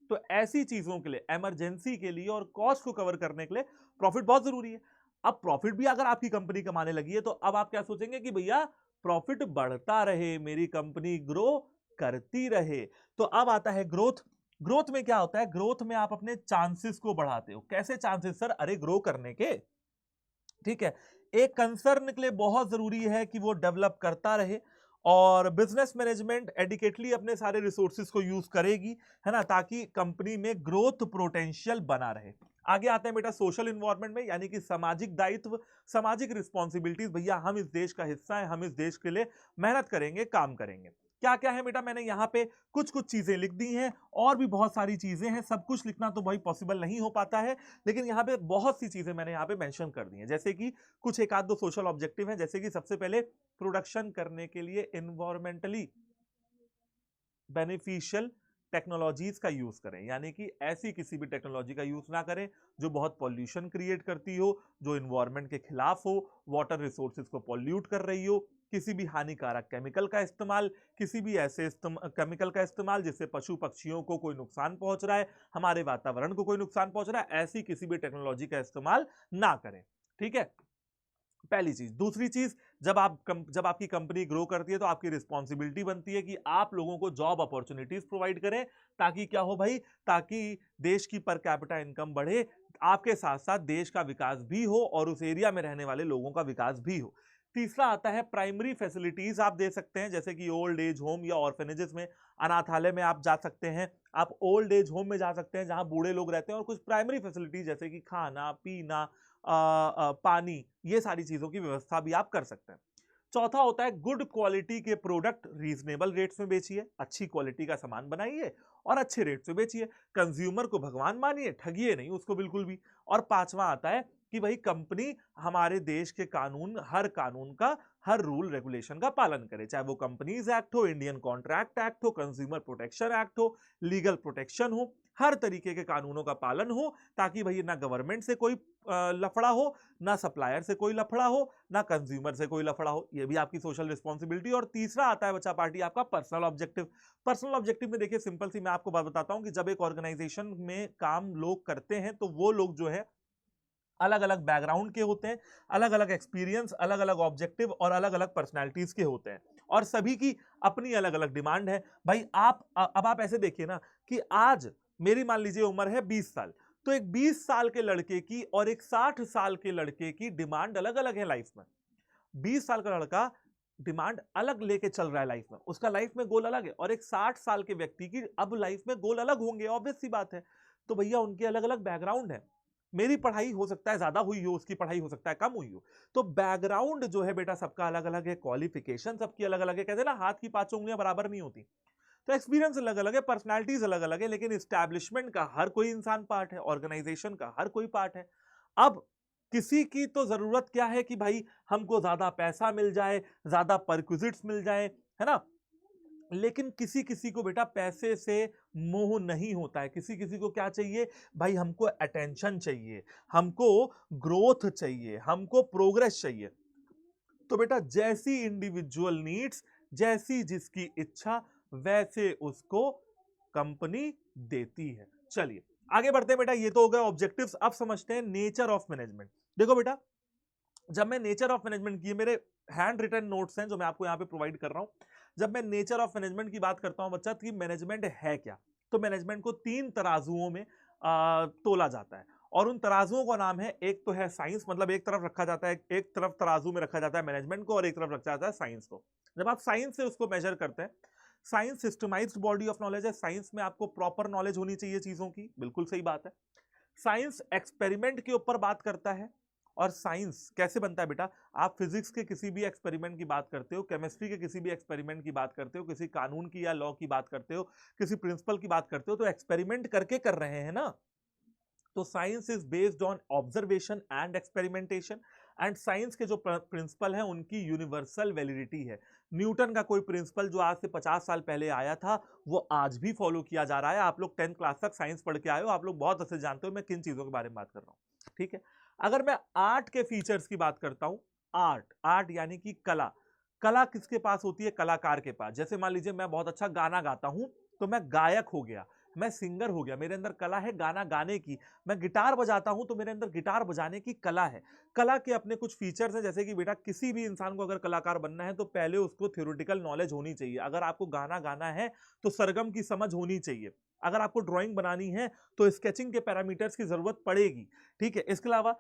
तो ऐसी चीजों के लिए, इमरजेंसी के लिए और कॉस्ट को कवर करने के लिए प्रॉफिट बहुत जरूरी है। अब प्रॉफिट भी अगर आपकी कंपनी कमाने लगी है तो अब आप क्या सोचेंगे कि भैया प्रॉफिट बढ़ता रहे, मेरी कंपनी ग्रो करती रहे। तो अब आता है ग्रोथ। ग्रोथ में क्या होता है? ग्रोथ में आप अपने चांसेस को बढ़ाते हो। कैसे चांसेस सर? अरे ग्रो करने के, ठीक है, एक कंसर्न के लिए बहुत जरूरी है कि वो डेवलप करता रहे, और बिजनेस मैनेजमेंट एडिकेटली अपने सारे रिसोर्सेज को यूज करेगी, है ना, ताकि कंपनी में ग्रोथ पोटेंशियल बना रहे। आगे आते हैं बेटा सोशल इन्वायरमेंट में, यानी कि सामाजिक दायित्व, सामाजिक रिस्पॉन्सिबिलिटीज। भैया हम इस देश का हिस्सा है, हम इस देश के लिए मेहनत करेंगे, काम करेंगे। क्या क्या है बेटा? मैंने यहाँ पे कुछ कुछ चीजें लिख दी हैं, और भी बहुत सारी चीजें हैं। सब कुछ लिखना तो भाई पॉसिबल नहीं हो पाता है, लेकिन यहाँ पे बहुत सी चीजें मैंने यहाँ पे मेंशन कर दी हैं। जैसे कि कुछ एक आध दो सोशल ऑब्जेक्टिव हैं, जैसे कि सबसे पहले प्रोडक्शन करने के लिए एनवायरमेंटली बेनिफिशियल टेक्नोलॉजीज का यूज करें, यानी कि ऐसी किसी भी टेक्नोलॉजी का यूज ना करें जो बहुत पॉल्यूशन क्रिएट करती हो, जो इन्वायरमेंट के खिलाफ हो, वाटर रिसोर्सेज को पॉल्यूट कर रही हो, किसी भी हानिकारक केमिकल का इस्तेमाल, किसी भी ऐसे केमिकल का इस्तेमाल जिससे पशु पक्षियों को कोई नुकसान पहुंच रहा है, हमारे वातावरण को कोई नुकसान पहुंच रहा है, ऐसी किसी भी टेक्नोलॉजी का इस्तेमाल ना करें। ठीक है, पहली चीज। दूसरी चीज, जब आपकी कंपनी ग्रो करती है तो आपकी रिस्पॉन्सिबिलिटी बनती है कि आप लोगों को जॉब अपॉर्चुनिटीज प्रोवाइड करें, ताकि क्या हो भाई? ताकि देश की पर कैपिटा इनकम बढ़े, आपके साथ साथ देश का विकास भी हो और उस एरिया में रहने वाले लोगों का विकास भी हो। तीसरा आता है प्राइमरी फैसिलिटीज आप दे सकते हैं, जैसे कि ओल्ड एज होम या ऑर्फेनेजेस में, अनाथालय में आप जा सकते हैं, आप ओल्ड एज होम में जा सकते हैं जहां बूढ़े लोग रहते हैं, और कुछ प्राइमरी फैसिलिटीज जैसे कि खाना पीना, पानी, ये सारी चीजों की व्यवस्था भी आप कर सकते हैं। चौथा होता है गुड क्वालिटी के प्रोडक्ट रीजनेबल रेट्स में बेचिए, अच्छी क्वालिटी का सामान बनाइए और अच्छे रेट से बेचिए। कंज्यूमर को भगवान मानिए, ठगिए नहीं उसको बिल्कुल भी। और पांचवा आता है कि भाई कंपनी हमारे देश के कानून, हर कानून का, हर रूल रेगुलेशन का पालन करे, चाहे वो कंपनीज एक्ट हो, इंडियन कॉन्ट्रैक्ट एक्ट हो, कंज्यूमर प्रोटेक्शन एक्ट हो, लीगल प्रोटेक्शन हो, हर तरीके के कानूनों का पालन हो, ताकि भाई ना गवर्नमेंट से कोई लफड़ा हो, ना सप्लायर से कोई लफड़ा हो, ना कंज्यूमर से कोई लफड़ा हो। ये भी आपकी सोशल रिस्पॉन्सिबिलिटी। और तीसरा आता है बच्चा पार्टी आपका पर्सनल ऑब्जेक्टिव। पर्सनल ऑब्जेक्टिव में देखिए सिंपल सी मैं आपको बात बताता हूं कि जब एक ऑर्गेनाइजेशन में काम लोग करते हैं तो वो लोग जो है अलग अलग बैकग्राउंड के होते हैं, अलग अलग एक्सपीरियंस, अलग अलग ऑब्जेक्टिव और अलग अलग पर्सनैलिटीज के होते हैं, और सभी की अपनी अलग अलग डिमांड है। भाई अब आप ऐसे देखिए ना कि आज मेरी मान लीजिए उम्र है 20 साल, तो एक 20 साल के लड़के की और एक 60 साल के लड़के की डिमांड अलग अलग है लाइफ में। 20 साल का लड़का डिमांड अलग लेके चल रहा है लाइफ में, उसका लाइफ में गोल अलग है, और एक 60 साल के व्यक्ति की अब लाइफ में गोल अलग होंगे, ऑब्वियस सी बात है। तो भैया उनके अलग अलग बैकग्राउंड है। मेरी पढ़ाई हो सकता है ज्यादा हुई हो, उसकी पढ़ाई हो सकता है कम हुई हो, तो बैकग्राउंड जो है बेटा सबका अलग अलग है, क्वालिफिकेशन सबकी अलग अलग है। कहते हैं ना हाथ की पांचों उंगलियां बराबर नहीं होती, तो एक्सपीरियंस अलग अलग है, पर्सनैलिटीज अलग अलग है, लेकिन इस्टेब्लिशमेंट का हर कोई इंसान पार्ट है, ऑर्गेनाइजेशन का हर कोई पार्ट है। अब किसी की तो जरूरत क्या है कि भाई हमको ज्यादा पैसा मिल जाए, ज्यादा परक्विजिट्स मिल जाए, है ना, लेकिन किसी किसी को बेटा पैसे से मोह नहीं होता है। किसी किसी को क्या चाहिए भाई, हमको अटेंशन चाहिए, हमको ग्रोथ चाहिए, हमको प्रोग्रेस चाहिए। तो बेटा जैसी इंडिविजुअल नीड्स, जैसी जिसकी इच्छा, वैसे उसको कंपनी देती है। चलिए आगे बढ़ते हैं बेटा, ये तो हो गया ऑब्जेक्टिव्स। अब समझते हैं नेचर ऑफ मैनेजमेंट। देखो बेटा, जब मैं नेचर ऑफ मैनेजमेंट की, मेरे हैंड रिटन नोट्स हैं जो मैं आपको यहां पे प्रोवाइड कर रहा हूं, जब मैं नेचर ऑफ मैनेजमेंट की बात करता हूं बच्चा कि मैनेजमेंट है क्या, तो मैनेजमेंट को 3 तराजुओं में तोला जाता है, और उन तराजुओं का नाम है, एक तो है साइंस, मतलब एक तरफ रखा जाता है, एक तरफ तराजू में रखा जाता है मैनेजमेंट को, और एक तरफ रखा जाता है साइंस को। जब आप साइंस से उसको मेजर करते हैं, science systemised body of knowledge है। साइंस में आपको प्रॉपर नॉलेज होनी चाहिए चीजों की, बिल्कुल सही बात है। साइंस एक्सपेरिमेंट के ऊपर बात करता है। और साइंस कैसे बनता है बेटा, आप फिजिक्स के किसी भी एक्सपेरिमेंट की बात करते हो, केमिस्ट्री के किसी भी एक्सपेरिमेंट की बात करते हो, किसी कानून की या लॉ की बात करते हो, किसी प्रिंसिपल की बात करते हो, तो एक्सपेरिमेंट करके कर रहे हैं ना। तो science is based on observation and experimentation. And science के जो प्रिंसिपल हैं उनकी यूनिवर्सल वैलिडिटी है। न्यूटन का कोई प्रिंसिपल जो आज से 50 साल पहले आया था, वो आज भी फॉलो किया जा रहा है। आप लोग 10th क्लास तक साइंस पढ़ के आए हो, आप लोग बहुत अच्छे जानते हो मैं किन चीजों के बारे में बात कर रहा हूं, ठीक है। अगर मैं आर्ट के फीचर्स की बात करता हूं, आर्ट आर्ट यानी कि कला, कला किसके पास होती है, कलाकार के पास। जैसे मान लीजिए मैं बहुत अच्छा गाना गाता हूं, तो मैं गायक हो गया, मैं सिंगर हो गया, मेरे अंदर कला है गाना गाने की। मैं गिटार बजाता हूं तो मेरे अंदर गिटार बजाने की कला है। कला के अपने कुछ फीचर्स हैं, जैसे कि बेटा किसी भी इंसान को अगर कलाकार बनना है तो पहले उसको थ्योरेटिकल नॉलेज होनी चाहिए। अगर आपको गाना गाना है तो सरगम की समझ होनी चाहिए। अगर आपको ड्राइंग बनानी है तो स्केचिंग के पैरामीटर्स की जरूरत पड़ेगी, ठीक है। इसके अलावा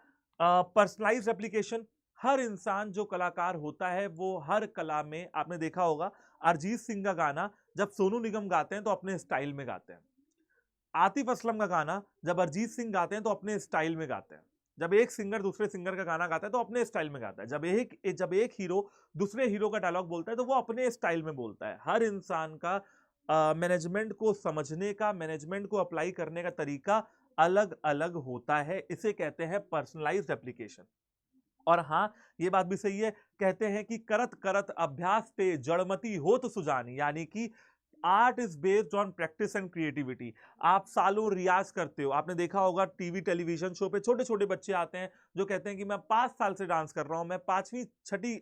पर्सनलाइज्ड एप्लीकेशन, हर इंसान जो कलाकार होता है वो हर कला में, आपने देखा होगा अरिजीत सिंह का गाना जब सोनू निगम गाते हैं तो अपने स्टाइल में गाते हैं। आतिफ असलम का गाना जब अरिजीत सिंह गाते हैं तो अपने स्टाइल में गाते हैं। जब एक सिंगर दूसरे सिंगर का गाना गाता है तो अपने स्टाइल में गाता है। जब एक हीरो दूसरे हीरो का डायलॉग बोलता है तो वो अपने स्टाइल में बोलता है। हर इंसान का मैनेजमेंट को समझने का, मैनेजमेंट को अप्लाई करने का तरीका अलग अलग होता है। इसे कहते हैं पर्सनलाइज्ड एप्लीकेशन। और हाँ, ये बात भी सही है, कहते हैं कि करत करत अभ्यास ते जड़मती होत सुजानी, यानी कि art is based on practice and creativity. आप सालों रियाज करते हो। आपने देखा होगा टीवी टेलीविजन शो पे छोटे छोटे बच्चे आते हैं जो कहते हैं कि मैं 5 साल से डांस कर रहा हूं, मैं 5वीं छठी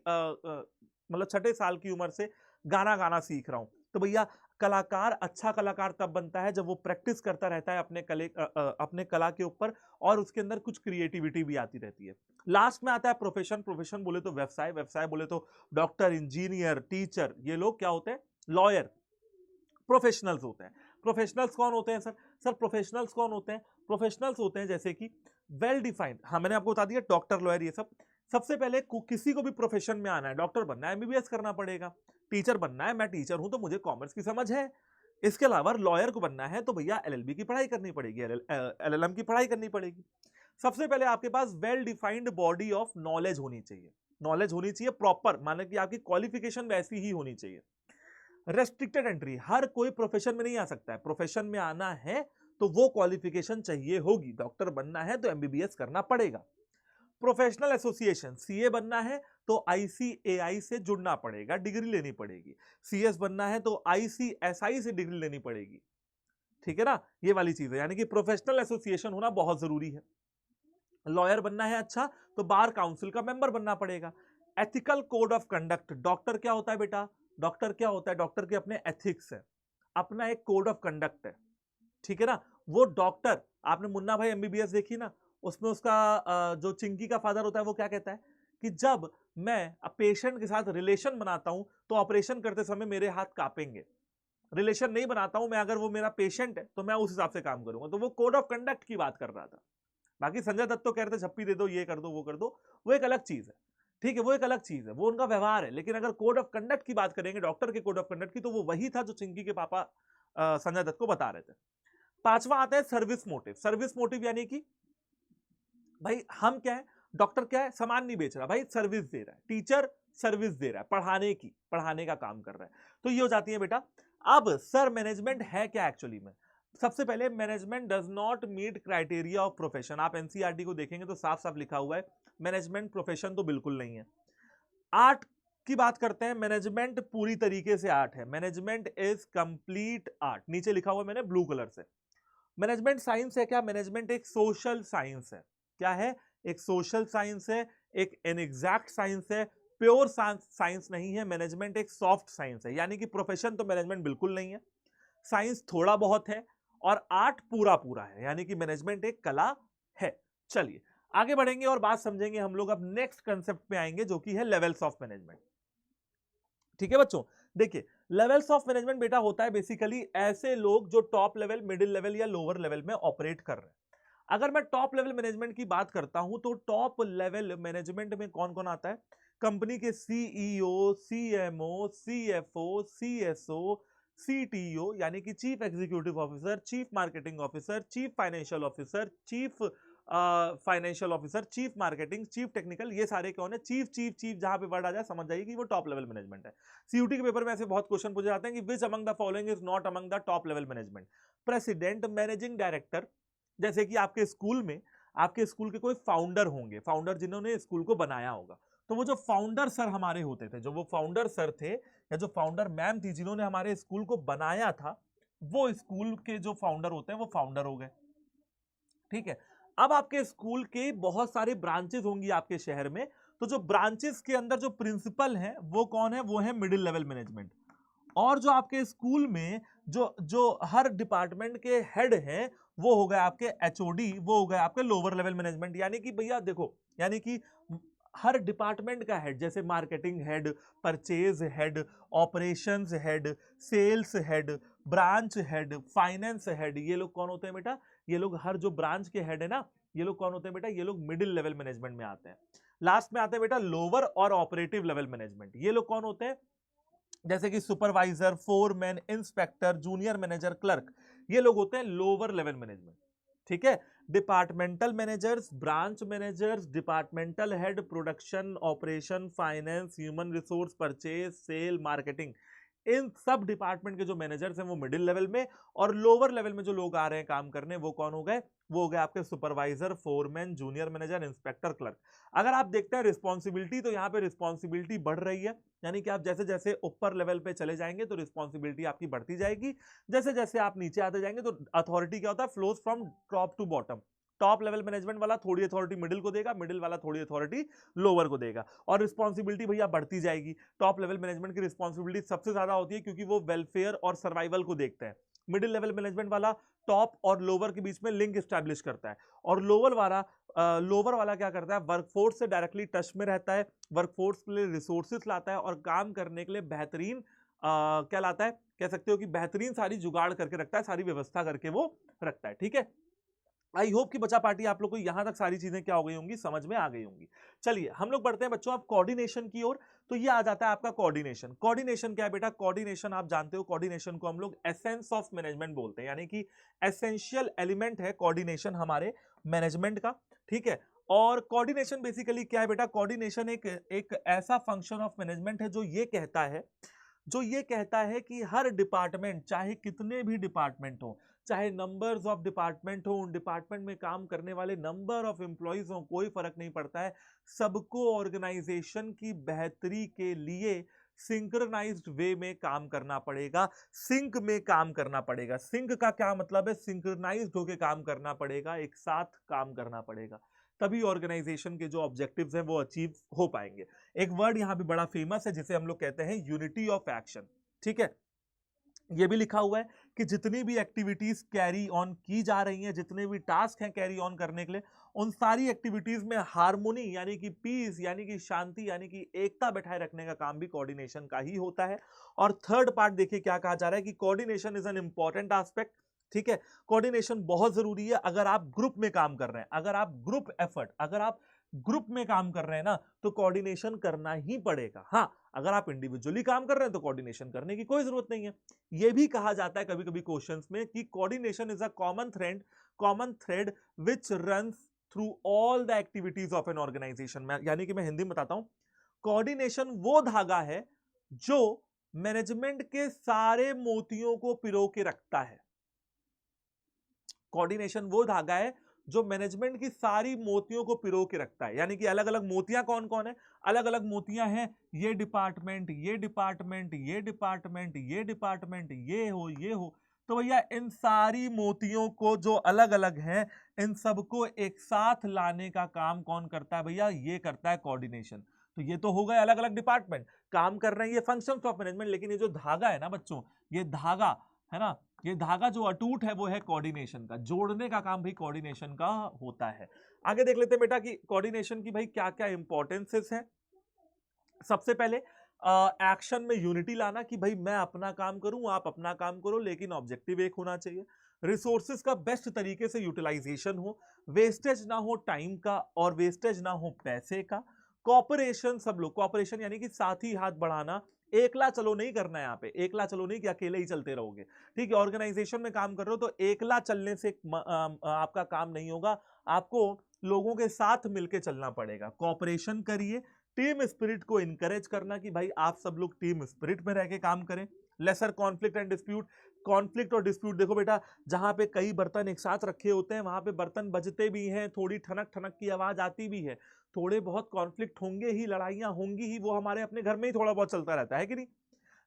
मतलब छठे साल की उम्र से गाना गाना सीख रहा हूं। तो भैया कलाकार अच्छा कलाकार तब बनता है जब वो प्रैक्टिस करता रहता है अपने कला के ऊपर, और उसके अंदर कुछ क्रिएटिविटी भी आती रहती है। लास्ट में आता है प्रोफेशन। प्रोफेशन बोले तो व्यवसाय, व्यवसाय बोले तो डॉक्टर, इंजीनियर, टीचर, ये लोग क्या होते हैं, लॉयर, प्रोफेशनल्स होते हैं। प्रोफेशनल्स कौन होते हैं सर? सर प्रोफेशनल्स कौन होते हैं? प्रोफेशनल्स होते हैं जैसे कि वेल डिफाइंड, हाँ मैंने आपको बता दिया डॉक्टर, लॉयर, ये सब। सबसे पहले किसी को भी प्रोफेशन में आना है, डॉक्टर बनना है एमबीबीएस करना पड़ेगा, टीचर बनना है, मैं टीचर हूं तो मुझे कॉमर्स की समझ है। इसके अलावा लॉयर को बनना है तो भैया एलएलबी की पढ़ाई करनी पड़ेगी, एलएलएम की पढ़ाई करनी पड़ेगी। सबसे पहले आपके पास well defined body of knowledge होनी चाहिए। नॉलेज होनी चाहिए प्रॉपर, माने कि आपकी क्वालिफिकेशन वैसी ही होनी चाहिए। रेस्ट्रिक्टेड एंट्री, हर कोई प्रोफेशन में नहीं आ सकता है। प्रोफेशन में आना है तो वो क्वालिफिकेशन चाहिए होगी। डॉक्टर बनना है तो एमबीबीएस करना पड़ेगा। प्रोफेशनल एसोसिएशन, सीए बनना है तो आईसीएआई से जुड़ना पड़ेगा, डिग्री लेनी पड़ेगी। सीएस बनना है तो आईसीएसआई से डिग्री लेनी पड़ेगी। ठीक है ना, ये वाली चीज है, यानी कि प्रोफेशनल एसोसिएशन होना बहुत जरूरी है। लॉयर बनना है अच्छा तो बार काउंसिल का मेंबर बनना पड़ेगा। Ethical code of conduct, doctor क्या होता है बेटा, डॉक्टर क्या होता है, डॉक्टर के अपने एथिक्स है, अपना एक कोड ऑफ कंडक्ट है, ठीक है ना। वो डॉक्टर, आपने मुन्ना भाई एमबीबीएस देखी ना, उसमें उसका जो चिंकी का फादर होता है वो क्या कहता है कि जब मैं पेशेंट के साथ रिलेशन बनाता हूं तो ऑपरेशन करते समय मेरे हाथ कांपेंगे, रिलेशन नहीं बनाता हूं मैं, अगर वो मेरा पेशेंट है तो मैं उस हिसाब से काम करूंगा। तो वो कोड ऑफ कंडक्ट की बात कर रहा था। बाकी संजय दत्त तो कह रहे थे झप्पी दे दो, ये कर दो, वो कर दो, वो एक अलग चीज है, ठीक है, वो एक अलग चीज है, वो उनका व्यवहार है। लेकिन अगर कोड ऑफ कंडक्ट की बात करेंगे, डॉक्टर के कोड ऑफ कंडक्ट की, तो वो वही था जो चिंकी के पापा संजय दत्त को बता रहे थे। पांचवा आता है सर्विस मोटिव। सर्विस मोटिव यानी कि भाई हम क्या है, डॉक्टर क्या है, सामान नहीं बेच रहा भाई, सर्विस दे रहा है, टीचर सर्विस दे रहा है, पढ़ाने की, पढ़ाने का काम कर रहा है। तो ये हो जाती है बेटा। अब सर मैनेजमेंट है क्या एक्चुअली में, सबसे पहले management does not meet criteria of profession. आप एनसीईआरटी को देखेंगे तो साफ साफ लिखा हुआ है मैनेजमेंट प्रोफेशन तो बिल्कुल नहीं है। आर्ट की बात करते हैं, मैनेजमेंट पूरी तरीके से आर्ट है, मैनेजमेंट इज कंप्लीट आर्ट, नीचे लिखा हुआ मैंने ब्लू कलर से। मैनेजमेंट साइंस है क्या, मैनेजमेंट एक सोशल साइंस है, क्या है, एक सोशल साइंस है, एक एनएग्जैक्ट साइंस है, प्योर साइंस नहीं है। मैनेजमेंट एक सॉफ्ट साइंस है, यानी कि प्रोफेशन तो मैनेजमेंट बिल्कुल नहीं है, साइंस थोड़ा बहुत है, और आर्ट पूरा पूरा है, यानी कि मैनेजमेंट एक कला है। चलिए आगे बढ़ेंगे और बात समझेंगे हम लोग। अब नेक्स्ट कंसेप्ट पे आएंगे जो कि है लेवल्स ऑफ मैनेजमेंट। ठीक है बच्चों, देखिए लेवल्स ऑफ मैनेजमेंट बेटा होता है बेसिकली ऐसे लोग जो टॉप लेवल, मिडिल लेवल या लोअर लेवल में ऑपरेट कर रहे हैं। अगर मैं टॉप लेवल मैनेजमेंट की बात करता हूं तो टॉप लेवल मैनेजमेंट में कौन कौन आता है, कंपनी के CEO, CMO, CFO, CSO, CTO यानी कि chief executive officer, chief marketing officer, chief financial officer, chief financial officer, chief marketing, chief technical, ये सारे कौन है, चीफ चीफ चीफ, जहां पे वर्ड आ जाए समझ जाइए कि वो टॉप लेवल मैनेजमेंट है। सीयूटी के पेपर में ऐसे बहुत क्वेश्चन पूछे जाते हैं कि which among the following is not among the top level management. President, managing director, जैसे कि आपके स्कूल में, आपके स्कूल के कोई फाउंडर होंगे, फाउंडर जिन्होंने स्कूल को बनाया होगा, तो वो जो फाउंडर सर हमारे होते थे, जो वो फाउंडर सर थे या जो फाउंडर मैम थी जिन्होंने हमारे स्कूल को बनाया था, वो स्कूल के जो फाउंडर होते हैं वो फाउंडर हो गए। ठीक है, अब आपके स्कूल के बहुत सारे ब्रांचेस होंगी आपके शहर में, तो जो ब्रांचेस के अंदर जो प्रिंसिपल हैं वो कौन है, वो है मिडिल लेवल मैनेजमेंट। और जो आपके स्कूल में जो जो हर डिपार्टमेंट के हेड हैं वो हो गए आपके एचओडी, वो हो गए आपके लोअर लेवल मैनेजमेंट। यानी कि भैया देखो, यानी कि हर डिपार्टमेंट का हेड, जैसे marketing head, purchase head, operations head, sales head, branch head, finance head, ये लोग कौन होते हैं बेटा, ये लोग हर जो ब्रांच के हेड है ना, ये लोग कौन होते हैं बेटा, ये लोग मिडिल लेवल मैनेजमेंट में आते हैं। लास्ट में आते हैं बेटा लोअर और ऑपरेटिव लेवल मैनेजमेंट, ये लोग कौन होते हैं, जैसे कि supervisor, foreman, inspector, junior manager, clerk, ये लोग होते हैं लोअर लेवल मैनेजमेंट। ठीक है, departmental managers, branch managers, departmental head, production, operation, finance, human resource, purchase, sale, marketing, इन सब डिपार्टमेंट के जो मैनेजर्स हैं वो मिडिल लेवल में, और लोअर लेवल में जो लोग आ रहे हैं काम करने वो कौन हो गए, वो हो गए आपके supervisor, foreman, junior manager, inspector, clerk. अगर आप देखते हैं रिस्पॉन्सिबिलिटी, तो यहाँ पे रिस्पॉन्सिबिलिटी बढ़ रही है, यानी कि आप जैसे जैसे ऊपर लेवल पे चले जाएंगे तो रिस्पॉन्सिबिलिटी आपकी बढ़ती जाएगी, जैसे जैसे आप नीचे आते जाएंगे तो अथॉरिटी क्या होता है, flows from top to bottom. Top level management वाला थोड़ी अथॉरिटी मिडिल को देगा, मिडिल वाला थोड़ी अथॉरिटी लोअर को देगा, और रिस्पॉन्सिबिलिटी भैया बढ़ती जाएगी। टॉप लेवल मैनेजमेंट की रिस्पॉन्सिबिलिटी सबसे ज्यादा होती है क्योंकि वो वेलफेयर और सर्वाइवल को देखते हैं। मिडिल लेवल मैनेजमेंट वाला टॉप और लोअर के बीच में लिंक स्टैब्लिश करता है, और लोअर वाला क्या करता है, वर्कफोर्स से डायरेक्टली टच में रहता है, वर्कफोर्स के लिए रिसोर्सेस लाता है, और काम करने के लिए बेहतरीन क्या लाता है, कह सकते हो कि बेहतरीन सारी जुगाड़ करके रखता है, सारी व्यवस्था करके वो रखता है। ठीक है, आई होप कि बचा पार्टी आप लोग को यहां तक सारी चीजें क्या हो गई होंगी, समझ में आ गई होंगी। चलिए हम लोग बढ़ते हैं बच्चों आप कोऑर्डिनेशन की ओर। तो ये आ जाता है आपका कोऑर्डिनेशन। कोऑर्डिनेशन क्या है बेटा, कोऑर्डिनेशन आप जानते हो, कोऑर्डिनेशन को हम लोग एसेंस ऑफ मैनेजमेंट बोलते हैं, यानी कि एसेंशियल एलिमेंट है कोऑर्डिनेशन हमारे मैनेजमेंट का। ठीक है, और कोऑर्डिनेशन बेसिकली क्या है बेटा, कोऑर्डिनेशन एक ऐसा फंक्शन ऑफ मैनेजमेंट है जो ये कहता है कि हर डिपार्टमेंट, चाहे कितने भी डिपार्टमेंट हो, चाहे नंबर्स ऑफ डिपार्टमेंट हो, उन डिपार्टमेंट में काम करने वाले नंबर ऑफ एम्प्लॉइज हो, कोई फर्क नहीं पड़ता है, सबको ऑर्गेनाइजेशन की बेहतरी के लिए सिंक्रोनाइज्ड वे में काम करना पड़ेगा, सिंक में काम करना पड़ेगा। सिंक का क्या मतलब है? सिंक्रोनाइज्ड होकर काम करना पड़ेगा, एक साथ काम करना पड़ेगा, तभी ऑर्गेनाइजेशन के जो ऑब्जेक्टिव्स हैं वो अचीव हो पाएंगे। एक वर्ड यहां पे बड़ा फेमस है जिसे हम लोग कहते हैं यूनिटी ऑफ एक्शन। ठीक है, ये भी लिखा हुआ है कि जितनी भी एक्टिविटीज कैरी ऑन की जा रही हैं, जितने भी टास्क हैं कैरी ऑन करने के लिए, उन सारी एक्टिविटीज में हार्मोनी यानी कि पीस यानी कि शांति यानी कि एकता बैठाए रखने का काम भी कोऑर्डिनेशन का ही होता है। और थर्ड पार्ट देखिए क्या कहा जा रहा है कि coordination is an important aspect. ठीक है, कोऑर्डिनेशन बहुत जरूरी है अगर आप ग्रुप में काम कर रहे हैं, अगर आप ग्रुप एफर्ट, अगर आप ग्रुप में काम कर रहे हैं ना, तो कोऑर्डिनेशन करना ही पड़ेगा। हाँ, अगर आप इंडिविजुअली काम कर रहे हैं तो कोऑर्डिनेशन करने की कोई जरूरत नहीं है। यह भी कहा जाता है कभी कभी क्वेश्चंस में कि coordination is a common thread which runs through all the activities of an organisation. में यानी कि मैं हिंदी में बताता हूं, कोऑर्डिनेशन वो धागा है जो मैनेजमेंट के सारे मोतियों को पिरो के रखता है। कोऑर्डिनेशन वो धागा है जो मैनेजमेंट की सारी मोतियों को पिरो के रखता है। यानी कि अलग अलग मोतियां कौन कौन है? अलग अलग मोतियां हैं, ये डिपार्टमेंट, ये डिपार्टमेंट, ये डिपार्टमेंट, ये डिपार्टमेंट, ये हो। तो भैया इन सारी मोतियों को जो अलग अलग हैं, इन सबको एक साथ लाने का काम कौन करता है भैया? ये करता है कोऑर्डिनेशन। तो ये तो हो गए अलग अलग डिपार्टमेंट काम कर रहे हैं, ये फंक्शंस ऑफ मैनेजमेंट। लेकिन ये जो धागा है ना बच्चों, ये धागा है ना, ये धागा जो अटूट है वो है कोऑर्डिनेशन का। जोड़ने का काम भी कोऑर्डिनेशन का होता है। आगे देख लेते हैं बेटा कि कोऑर्डिनेशन की भाई क्या क्या इंपॉर्टेंसेस है। सबसे पहले एक्शन में यूनिटी लाना कि भाई मैं अपना काम करूं, आप अपना काम करो, लेकिन ऑब्जेक्टिव एक होना चाहिए। रिसोर्सेज का बेस्ट तरीके से यूटिलाइजेशन हो, वेस्टेज ना हो टाइम का और वेस्टेज ना हो पैसे का। कॉपरेशन, सब लोग कॉपरेशन यानी कि साथ ही हाथ बढ़ाना, एकला चलो नहीं करना है। यहाँ पे एकला चलो नहीं कि अकेले ही चलते रहोगे। ठीक है, ऑर्गेनाइजेशन में काम कर रहे हो तो एकला चलने से आपका काम नहीं होगा, आपको लोगों के साथ मिलकर चलना पड़ेगा। कॉपरेशन करिए, टीम स्पिरिट को इनकरेज करना कि भाई आप सब लोग टीम स्पिरिट में रह के काम करें। Lesser conflict and dispute, conflict और डिस्प्यूट देखो बेटा, जहां पे कई बर्तन एक साथ रखे होते हैं वहां पे बर्तन बजते भी हैं, थोड़ी ठनक ठनक की आवाज आती भी है, थोड़े बहुत कॉन्फ्लिक्ट होंगे ही, लड़ाइयां होंगी ही, वो हमारे अपने घर में ही थोड़ा बहुत चलता रहता है कि नहीं?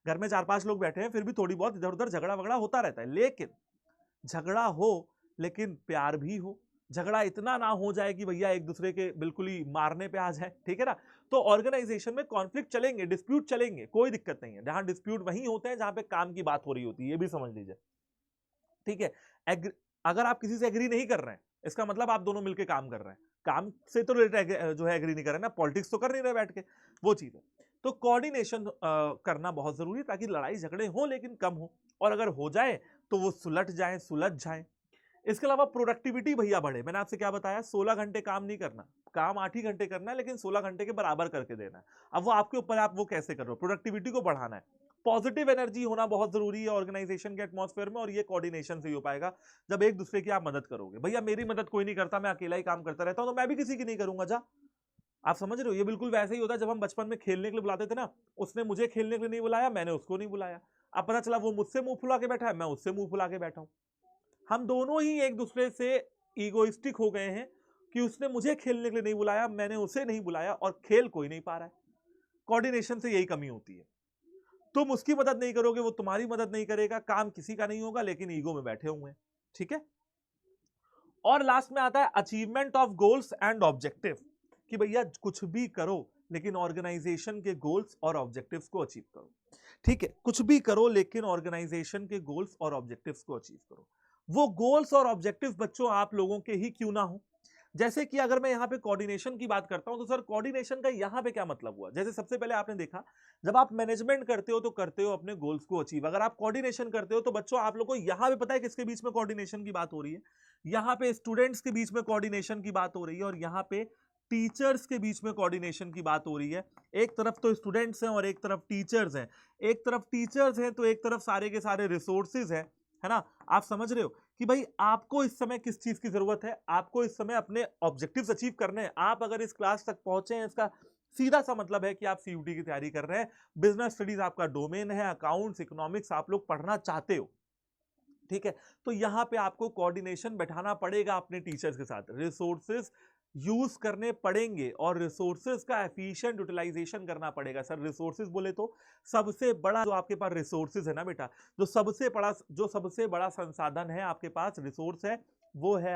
घर में 4-5 लोग बैठे हैं फिर भी थोड़ी बहुत इधर उधर झगड़ा वगड़ा होता रहता है। लेकिन झगड़ा हो लेकिन प्यार भी हो, झगड़ा इतना ना हो जाए कि भैया एक दूसरे के बिल्कुल ही मारने पे आ जाए। ठीक है ना? तो ऑर्गेनाइजेशन में कॉन्फ्लिक्ट चलेंगे, डिस्प्यूट चलेंगे, कोई दिक्कत नहीं है। जहां डिस्प्यूट वहीं होते हैं जहां पे काम की बात हो रही होती है, ये भी समझ लीजिए। ठीक है, अगर आप किसी से एग्री नहीं कर रहे हैं इसका मतलब आप दोनों मिलकर काम कर रहे हैं, काम से तो रिलेटेड जो है एग्री नहीं कर रहे ना, पॉलिटिक्स तो कर नहीं रहे बैठ के, वो चीज है। तो कोऑर्डिनेशन करना बहुत जरूरी है ताकि लड़ाई झगड़े हो लेकिन कम हो, और अगर हो जाए तो वो सुलझ जाए। इसके अलावा प्रोडक्टिविटी भैया बढ़े। मैंने आपसे क्या बताया, 16 घंटे काम नहीं करना, काम 8 ही घंटे करना है, लेकिन 16 घंटे के बराबर करके देना है। अब वो आपके ऊपर, आप वो कैसे कर रहे हो, प्रोडक्टिविटी को बढ़ाना है। पॉजिटिव एनर्जी होना बहुत जरूरी है ऑर्गेनाइजेशन के एटमॉस्फेयर में, और ये कोऑर्डिनेशन से ही हो पाएगा जब एक दूसरे की आप मदद करोगे। भैया मेरी मदद कोई नहीं करता, मैं अकेला ही काम करता रहता हूं, तो मैं भी किसी की नहीं करूंगा। जा, आप समझ रहे हो? ये बिल्कुल वैसे ही होता है जब हम बचपन में खेलने के लिए बुलाते थे ना, उसने मुझे खेलने के लिए नहीं बुलाया, मैंने उसको नहीं बुलाया। अब पता चला वो मुझसे मुंह फुला के बैठा है, मैं उससे मुंह फुला के बैठा हूं। हम दोनों ही एक दूसरे से ईगोइस्टिक हो गए हैं कि उसने मुझे खेलने के लिए नहीं बुलाया, मैंने उसे नहीं बुलाया, और खेल कोई नहीं पा रहा है। कोऑर्डिनेशन से यही कमी होती है। तुम उसकी मदद नहीं करोगे, वो तुम्हारी मदद नहीं करेगा, काम किसी का नहीं होगा, लेकिन ईगो में बैठे हुए हैं। ठीक है, और लास्ट में आता है achievement of goals and objective, कि भैया कुछ भी करो लेकिन ऑर्गेनाइजेशन के गोल्स और ऑब्जेक्टिव्स को अचीव करो। ठीक है, कुछ भी करो लेकिन ऑर्गेनाइजेशन के गोल्स और ऑब्जेक्टिव्स को अचीव करो। वो गोल्स और ऑब्जेक्टिव बच्चों आप लोगों के ही क्यों ना हो। जैसे कि अगर मैं यहां पे कोऑर्डिनेशन की बात करता हूं तो सर कोऑर्डिनेशन का यहां पे क्या मतलब हुआ। जैसे सबसे पहले आपने देखा, जब आप मैनेजमेंट करते हो तो करते हो अपने गोल्स को अचीव। अगर आप कोऑर्डिनेशन करते हो तो बच्चों आप लोगों को यहां पे पता है किसके बीच में कोऑर्डिनेशन की बात हो रही है, यहां पे स्टूडेंट्स के बीच में कोऑर्डिनेशन की बात हो रही है, और यहां पे टीचर्स के बीच में कोऑर्डिनेशन की बात हो रही है। एक तरफ तो स्टूडेंट्स हैं और एक तरफ टीचर्स हैं, एक तरफ टीचर्स हैं तो एक तरफ सारे के सारे रिसोर्सेज हैं, है ना? आप समझ रहे हो कि भाई आपको इस समय किस चीज की जरूरत है, आपको इस समय अपने ऑब्जेक्टिव्स अचीव करने हैं। आप अगर इस क्लास तक पहुंचे हैं इसका सीधा सा मतलब है कि आप सीयूटी की तैयारी कर रहे हैं, बिजनेस स्टडीज आपका डोमेन है, अकाउंट्स, इकोनॉमिक्स आप लोग पढ़ना चाहते हो। ठीक है, तो यहां पे आपको कोऑर्डिनेशन बैठाना पड़ेगा अपने टीचर्स के साथ। रिसोर्सेज यूज करने पड़ेंगे और रिसोर्सेज का एफिशिएंट यूटिलाइजेशन करना पड़ेगा। सर रिसोर्सेज बोले तो सबसे बड़ा जो आपके पास रिसोर्सेज है ना बेटा, जो सबसे बड़ा संसाधन है आपके पास, रिसोर्स है, वो है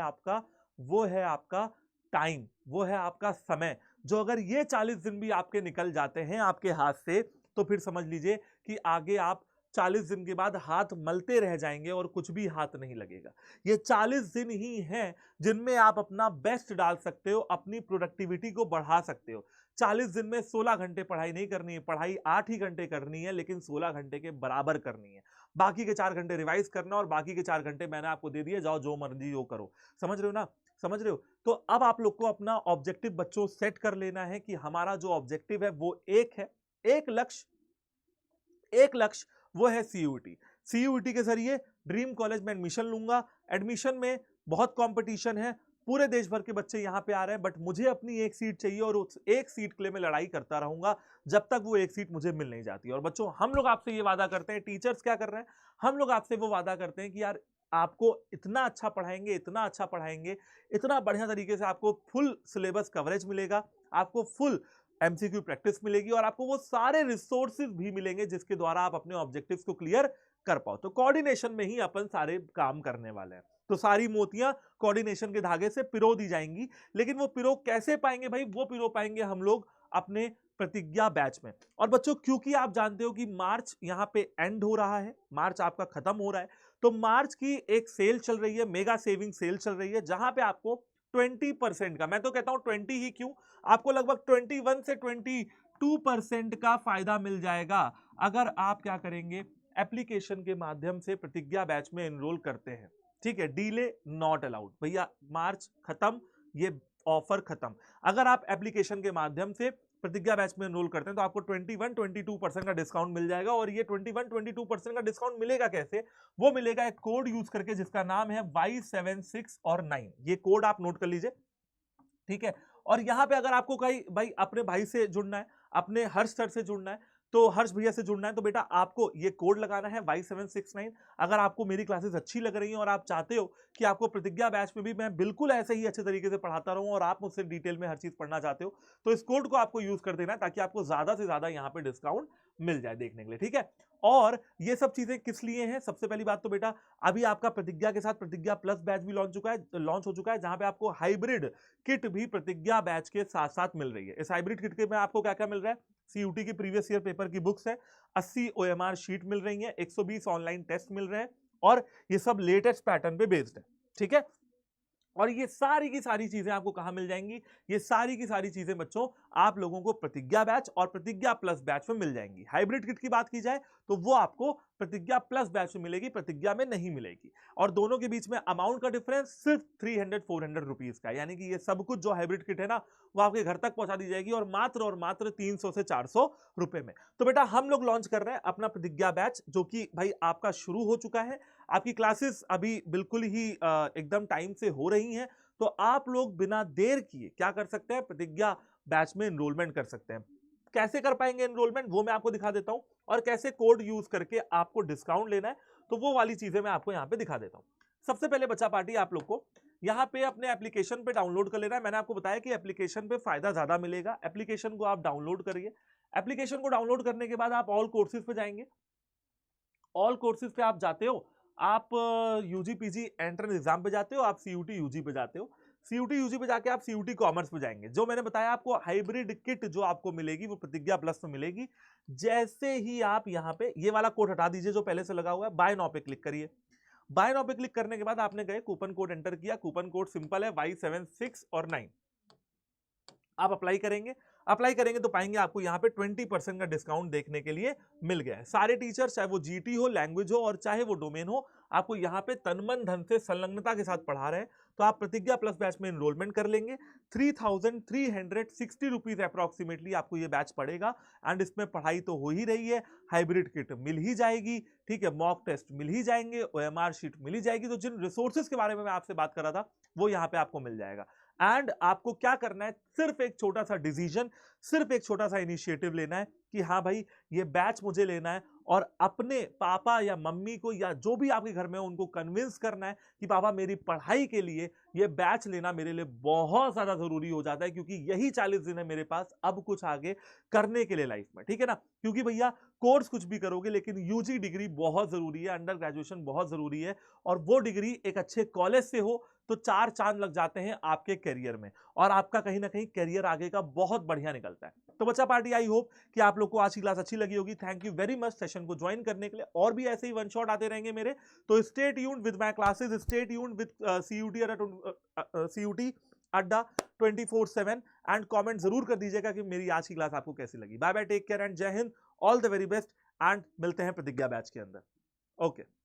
आपका टाइम, वो है आपका समय। जो अगर ये 40 दिन भी आपके निकल जाते हैं आपके हाथ से, तो फिर समझ लीजिए कि आगे आप 40 दिन के बाद हाथ मलते रह जाएंगे और कुछ भी हाथ नहीं लगेगा। ये 40 दिन ही हैं जिनमें आप अपना बेस्ट डाल सकते हो, अपनी प्रोडक्टिविटी को बढ़ा सकते हो। 40 दिन में 16 घंटे पढ़ाई नहीं करनी है, पढ़ाई 8 ही घंटे करनी है, लेकिन 16 घंटे के बराबर करनी है। बाकी के 4 घंटे रिवाइज करना और बाकी के 4 घंटे मैंने आपको दे दिए, जाओ जो मर्जी वो करो। समझ रहे हो ना? समझ रहे हो? तो अब आप लोग को अपना ऑब्जेक्टिव बच्चों सेट कर लेना है कि हमारा जो ऑब्जेक्टिव है वो एक है, एक लक्ष्य वो है सीयूईटी। सीयूईटी के जरिए ड्रीम कॉलेज में एडमिशन लूंगा। एडमिशन में बहुत कंपटीशन है, पूरे देश भर के बच्चे यहां पे आ रहे हैं, बट मुझे अपनी एक सीट चाहिए और उस एक सीट के लिए मैं लड़ाई करता रहूंगा जब तक वो एक सीट मुझे मिल नहीं जाती। और बच्चों हम लोग आपसे ये वादा करते हैं, टीचर्स क्या कर रहे हैं, हम लोग आपसे वो वादा करते हैं कि यार आपको इतना अच्छा पढ़ाएंगे, इतना अच्छा पढ़ाएंगे, इतना बढ़िया तरीके से आपको फुल सिलेबस कवरेज मिलेगा, आपको फुल एमसीक्यू प्रैक्टिस मिलेगी और आपको वो सारे रिसोर्सेज भी मिलेंगे जिसके द्वारा आप अपने ऑब्जेक्टिव्स को क्लियर कर पाओ। तो कोऑर्डिनेशन में ही अपन सारे काम करने वाले हैं। तो सारी मोतियां कोऑर्डिनेशन के धागे से पिरो दी जाएंगी, लेकिन वो पिरो कैसे पाएंगे भाई? वो पिरो पाएंगे हम लोग अपने प्रतिज्ञा बैच में। और बच्चों क्योंकि आप जानते हो कि मार्च यहां पे एंड हो रहा है, मार्च आपका खत्म हो रहा है, तो मार्च की एक सेल चल रही है, मेगा सेविंग सेल चल रही है, जहां पे आपको 20% का, मैं तो कहता हूं 20 ही क्यों, आपको लगभग 21 से 22% का फायदा मिल जाएगा अगर आप क्या करेंगे, एप्लीकेशन के माध्यम से प्रतिज्ञा बैच में एनरोल करते हैं। ठीक है, डीले नॉट अलाउड भैया, मार्च खत्म, ये ऑफर खत्म। अगर आप एप्लीकेशन के माध्यम से प्रतिज्ञा बैच में एनरोल करते हैं तो आपको 21-22% का डिस्काउंट मिल जाएगा। और ये 21-22% का डिस्काउंट मिलेगा कैसे? वो मिलेगा एक कोड यूज करके जिसका नाम है Y76 और 9। ये कोड आप नोट कर लीजिए, ठीक है। और यहां पे अगर आपको कहीं भाई अपने भाई से जुड़ना है, अपने हर्ष सर से जुड़ना है, तो हर्ष भैया से जुड़ना है, तो बेटा आपको ये कोड लगाना है Y769। अगर आपको मेरी क्लासेस अच्छी लग रही हैं और आप चाहते हो कि आपको प्रतिज्ञा बैच में भी मैं बिल्कुल ऐसे ही अच्छे तरीके से पढ़ाता रहूं और आप मुझसे डिटेल में हर चीज पढ़ना चाहते हो, तो इस कोड को आपको यूज कर देना है ताकि आपको ज्यादा से ज्यादा यहाँ पे डिस्काउंट मिल जाए देखने के लिए, ठीक है। और ये सब चीजें किस लिए हैं? सबसे पहली बात तो बेटा अभी आपका प्रतिज्ञा के साथ प्रतिज्ञा प्लस बैच भी लॉन्च हो चुका है, जहां पे आपको हाइब्रिड किट भी प्रतिज्ञा बैच के साथ साथ मिल रही है। इस हाइब्रिड किट के में आपको क्या क्या मिल रहा है? सीयूटी की प्रीवियस ईयर पेपर की बुक्स है, 80 ओएमआर शीट मिल रही है, 120 ऑनलाइन टेस्ट मिल रहे हैं और ये सब लेटेस्ट पैटर्न पे बेस्ड है, ठीक है। और ये सारी की सारी चीजें आपको कहां मिल जाएंगी? ये सारी की सारी चीजें बच्चों आप लोगों को प्रतिज्ञा बैच और प्रतिज्ञा प्लस बैच में मिल जाएंगी। हाइब्रिड किट की बात की जाए तो वो आपको प्रतिज्ञा प्लस बैच में मिलेगी, प्रतिज्ञा में नहीं मिलेगी। और दोनों के बीच में अमाउंट का डिफरेंस सिर्फ 300-400 रुपीज का, यानी कि ये सब कुछ जो हाइब्रिड किट है ना वो आपके घर तक पहुंचा दी जाएगी और मात्र 300 से 400 रुपए में। तो बेटा हम लोग लॉन्च कर रहे हैं अपना प्रतिज्ञा बैच, जो कि भाई आपका शुरू हो चुका है। आपकी क्लासेस अभी बिल्कुल ही एकदम टाइम से हो रही हैं, तो आप लोग बिना देर किए क्या कर सकते हैं? प्रतिज्ञा बैच में एनरोलमेंट कर सकते हैं। कैसे कर पाएंगे एनरोलमेंट वो मैं आपको दिखा देता हूं, और कैसे कोड यूज करके आपको डिस्काउंट लेना है तो वो वाली चीजें मैं आपको यहां पे दिखा देता हूं। सबसे पहले बच्चा पार्टी आप लोग को यहां पे अपने एप्लीकेशन पे डाउनलोड कर लेना है। मैंने आपको बताया कि एप्लीकेशन पे फायदा ज्यादा मिलेगा। एप्लीकेशन को आप डाउनलोड करिए। एप्लीकेशन को डाउनलोड करने के बाद आप ऑल कोर्सेज पे जाएंगे। ऑल कोर्सेज पे आप जाते हो, आप यूजी पीजी एंट्रेंस एग्जाम पे जाते हो, आप सीयूटी यूजी पे जाते हो, सीयूटी यूजी पे जाके आप सीयूटी कॉमर्स पे जाएंगे। जो मैंने बताया आपको हाइब्रिड किट जो आपको मिलेगी वो प्रतिज्ञा प्लस में मिलेगी। जैसे ही आप यहाँ पे ये वाला कोड हटा दीजिए जो पहले से लगा हुआ है, बाय नाउ पे क्लिक करिए। बाय नाउ पे क्लिक करने के बाद आपने गए कूपन कोड एंटर किया, कूपन कोड सिंपल है Y76 और 9। आप अप्लाई करेंगे, अप्लाई करेंगे तो पाएंगे आपको यहाँ पे 20% का डिस्काउंट देखने के लिए मिल गया है। सारे टीचर चाहे वो जीटी हो, लैंग्वेज हो और चाहे वो डोमेन हो, आपको यहाँ पे तन मन धन से संलग्नता के साथ पढ़ा रहे हैं। तो आप प्रतिज्ञा प्लस बैच में एनरोलमेंट कर लेंगे। 3,360 रुपीज अप्रॉक्सीमेटली आपको ये बैच पड़ेगा। एंड इसमें पढ़ाई तो हो ही रही है, हाइब्रिड किट मिल ही जाएगी, ठीक है, मॉक टेस्ट मिल ही जाएंगे, ओएमआर शीट मिल ही जाएगी। तो जिन रिसोर्सेज के बारे में मैं आपसे बात कर रहा था वो यहाँ पे आपको मिल जाएगा। एंड आपको क्या करना है, सिर्फ एक छोटा सा डिसीजन, सिर्फ एक छोटा सा इनिशिएटिव लेना है कि हाँ भाई ये बैच मुझे लेना है, और अपने पापा या मम्मी को या जो भी आपके घर में हो उनको कन्विंस करना है कि पापा मेरी पढ़ाई के लिए ये बैच लेना मेरे लिए बहुत ज्यादा जरूरी हो जाता है, क्योंकि यही 40 दिन है मेरे पास अब कुछ आगे करने के लिए लाइफ में, ठीक है ना। क्योंकि भैया कोर्स कुछ भी करोगे लेकिन यूजी डिग्री बहुत जरूरी है, अंडर ग्रेजुएशन बहुत जरूरी है, और वो डिग्री एक अच्छे कॉलेज से हो तो 4 चांद लग जाते हैं आपके करियर में, और आपका कहीं ना कहीं करियर आगे का बहुत बढ़िया निकलता है। तो बच्चा पार्टी, आई होप कि आप लोग को आज की क्लास अच्छी लगी होगी। Thank you very much session को ज्वाइन करने के लिए, और भी ऐसे ही वन शॉट आते रहेंगे मेरे, तो stay tuned with my classes, stay tuned with CUT अड्डा 24/7, एंड कमेंट जरूर कर दीजिएगा कि मेरी आज की क्लास आपको कैसी लगी। Bye bye, take care and जय हिंद, all the very best, and मिलते हैं प्रतिज्ञा बैच के अंदर। ओके।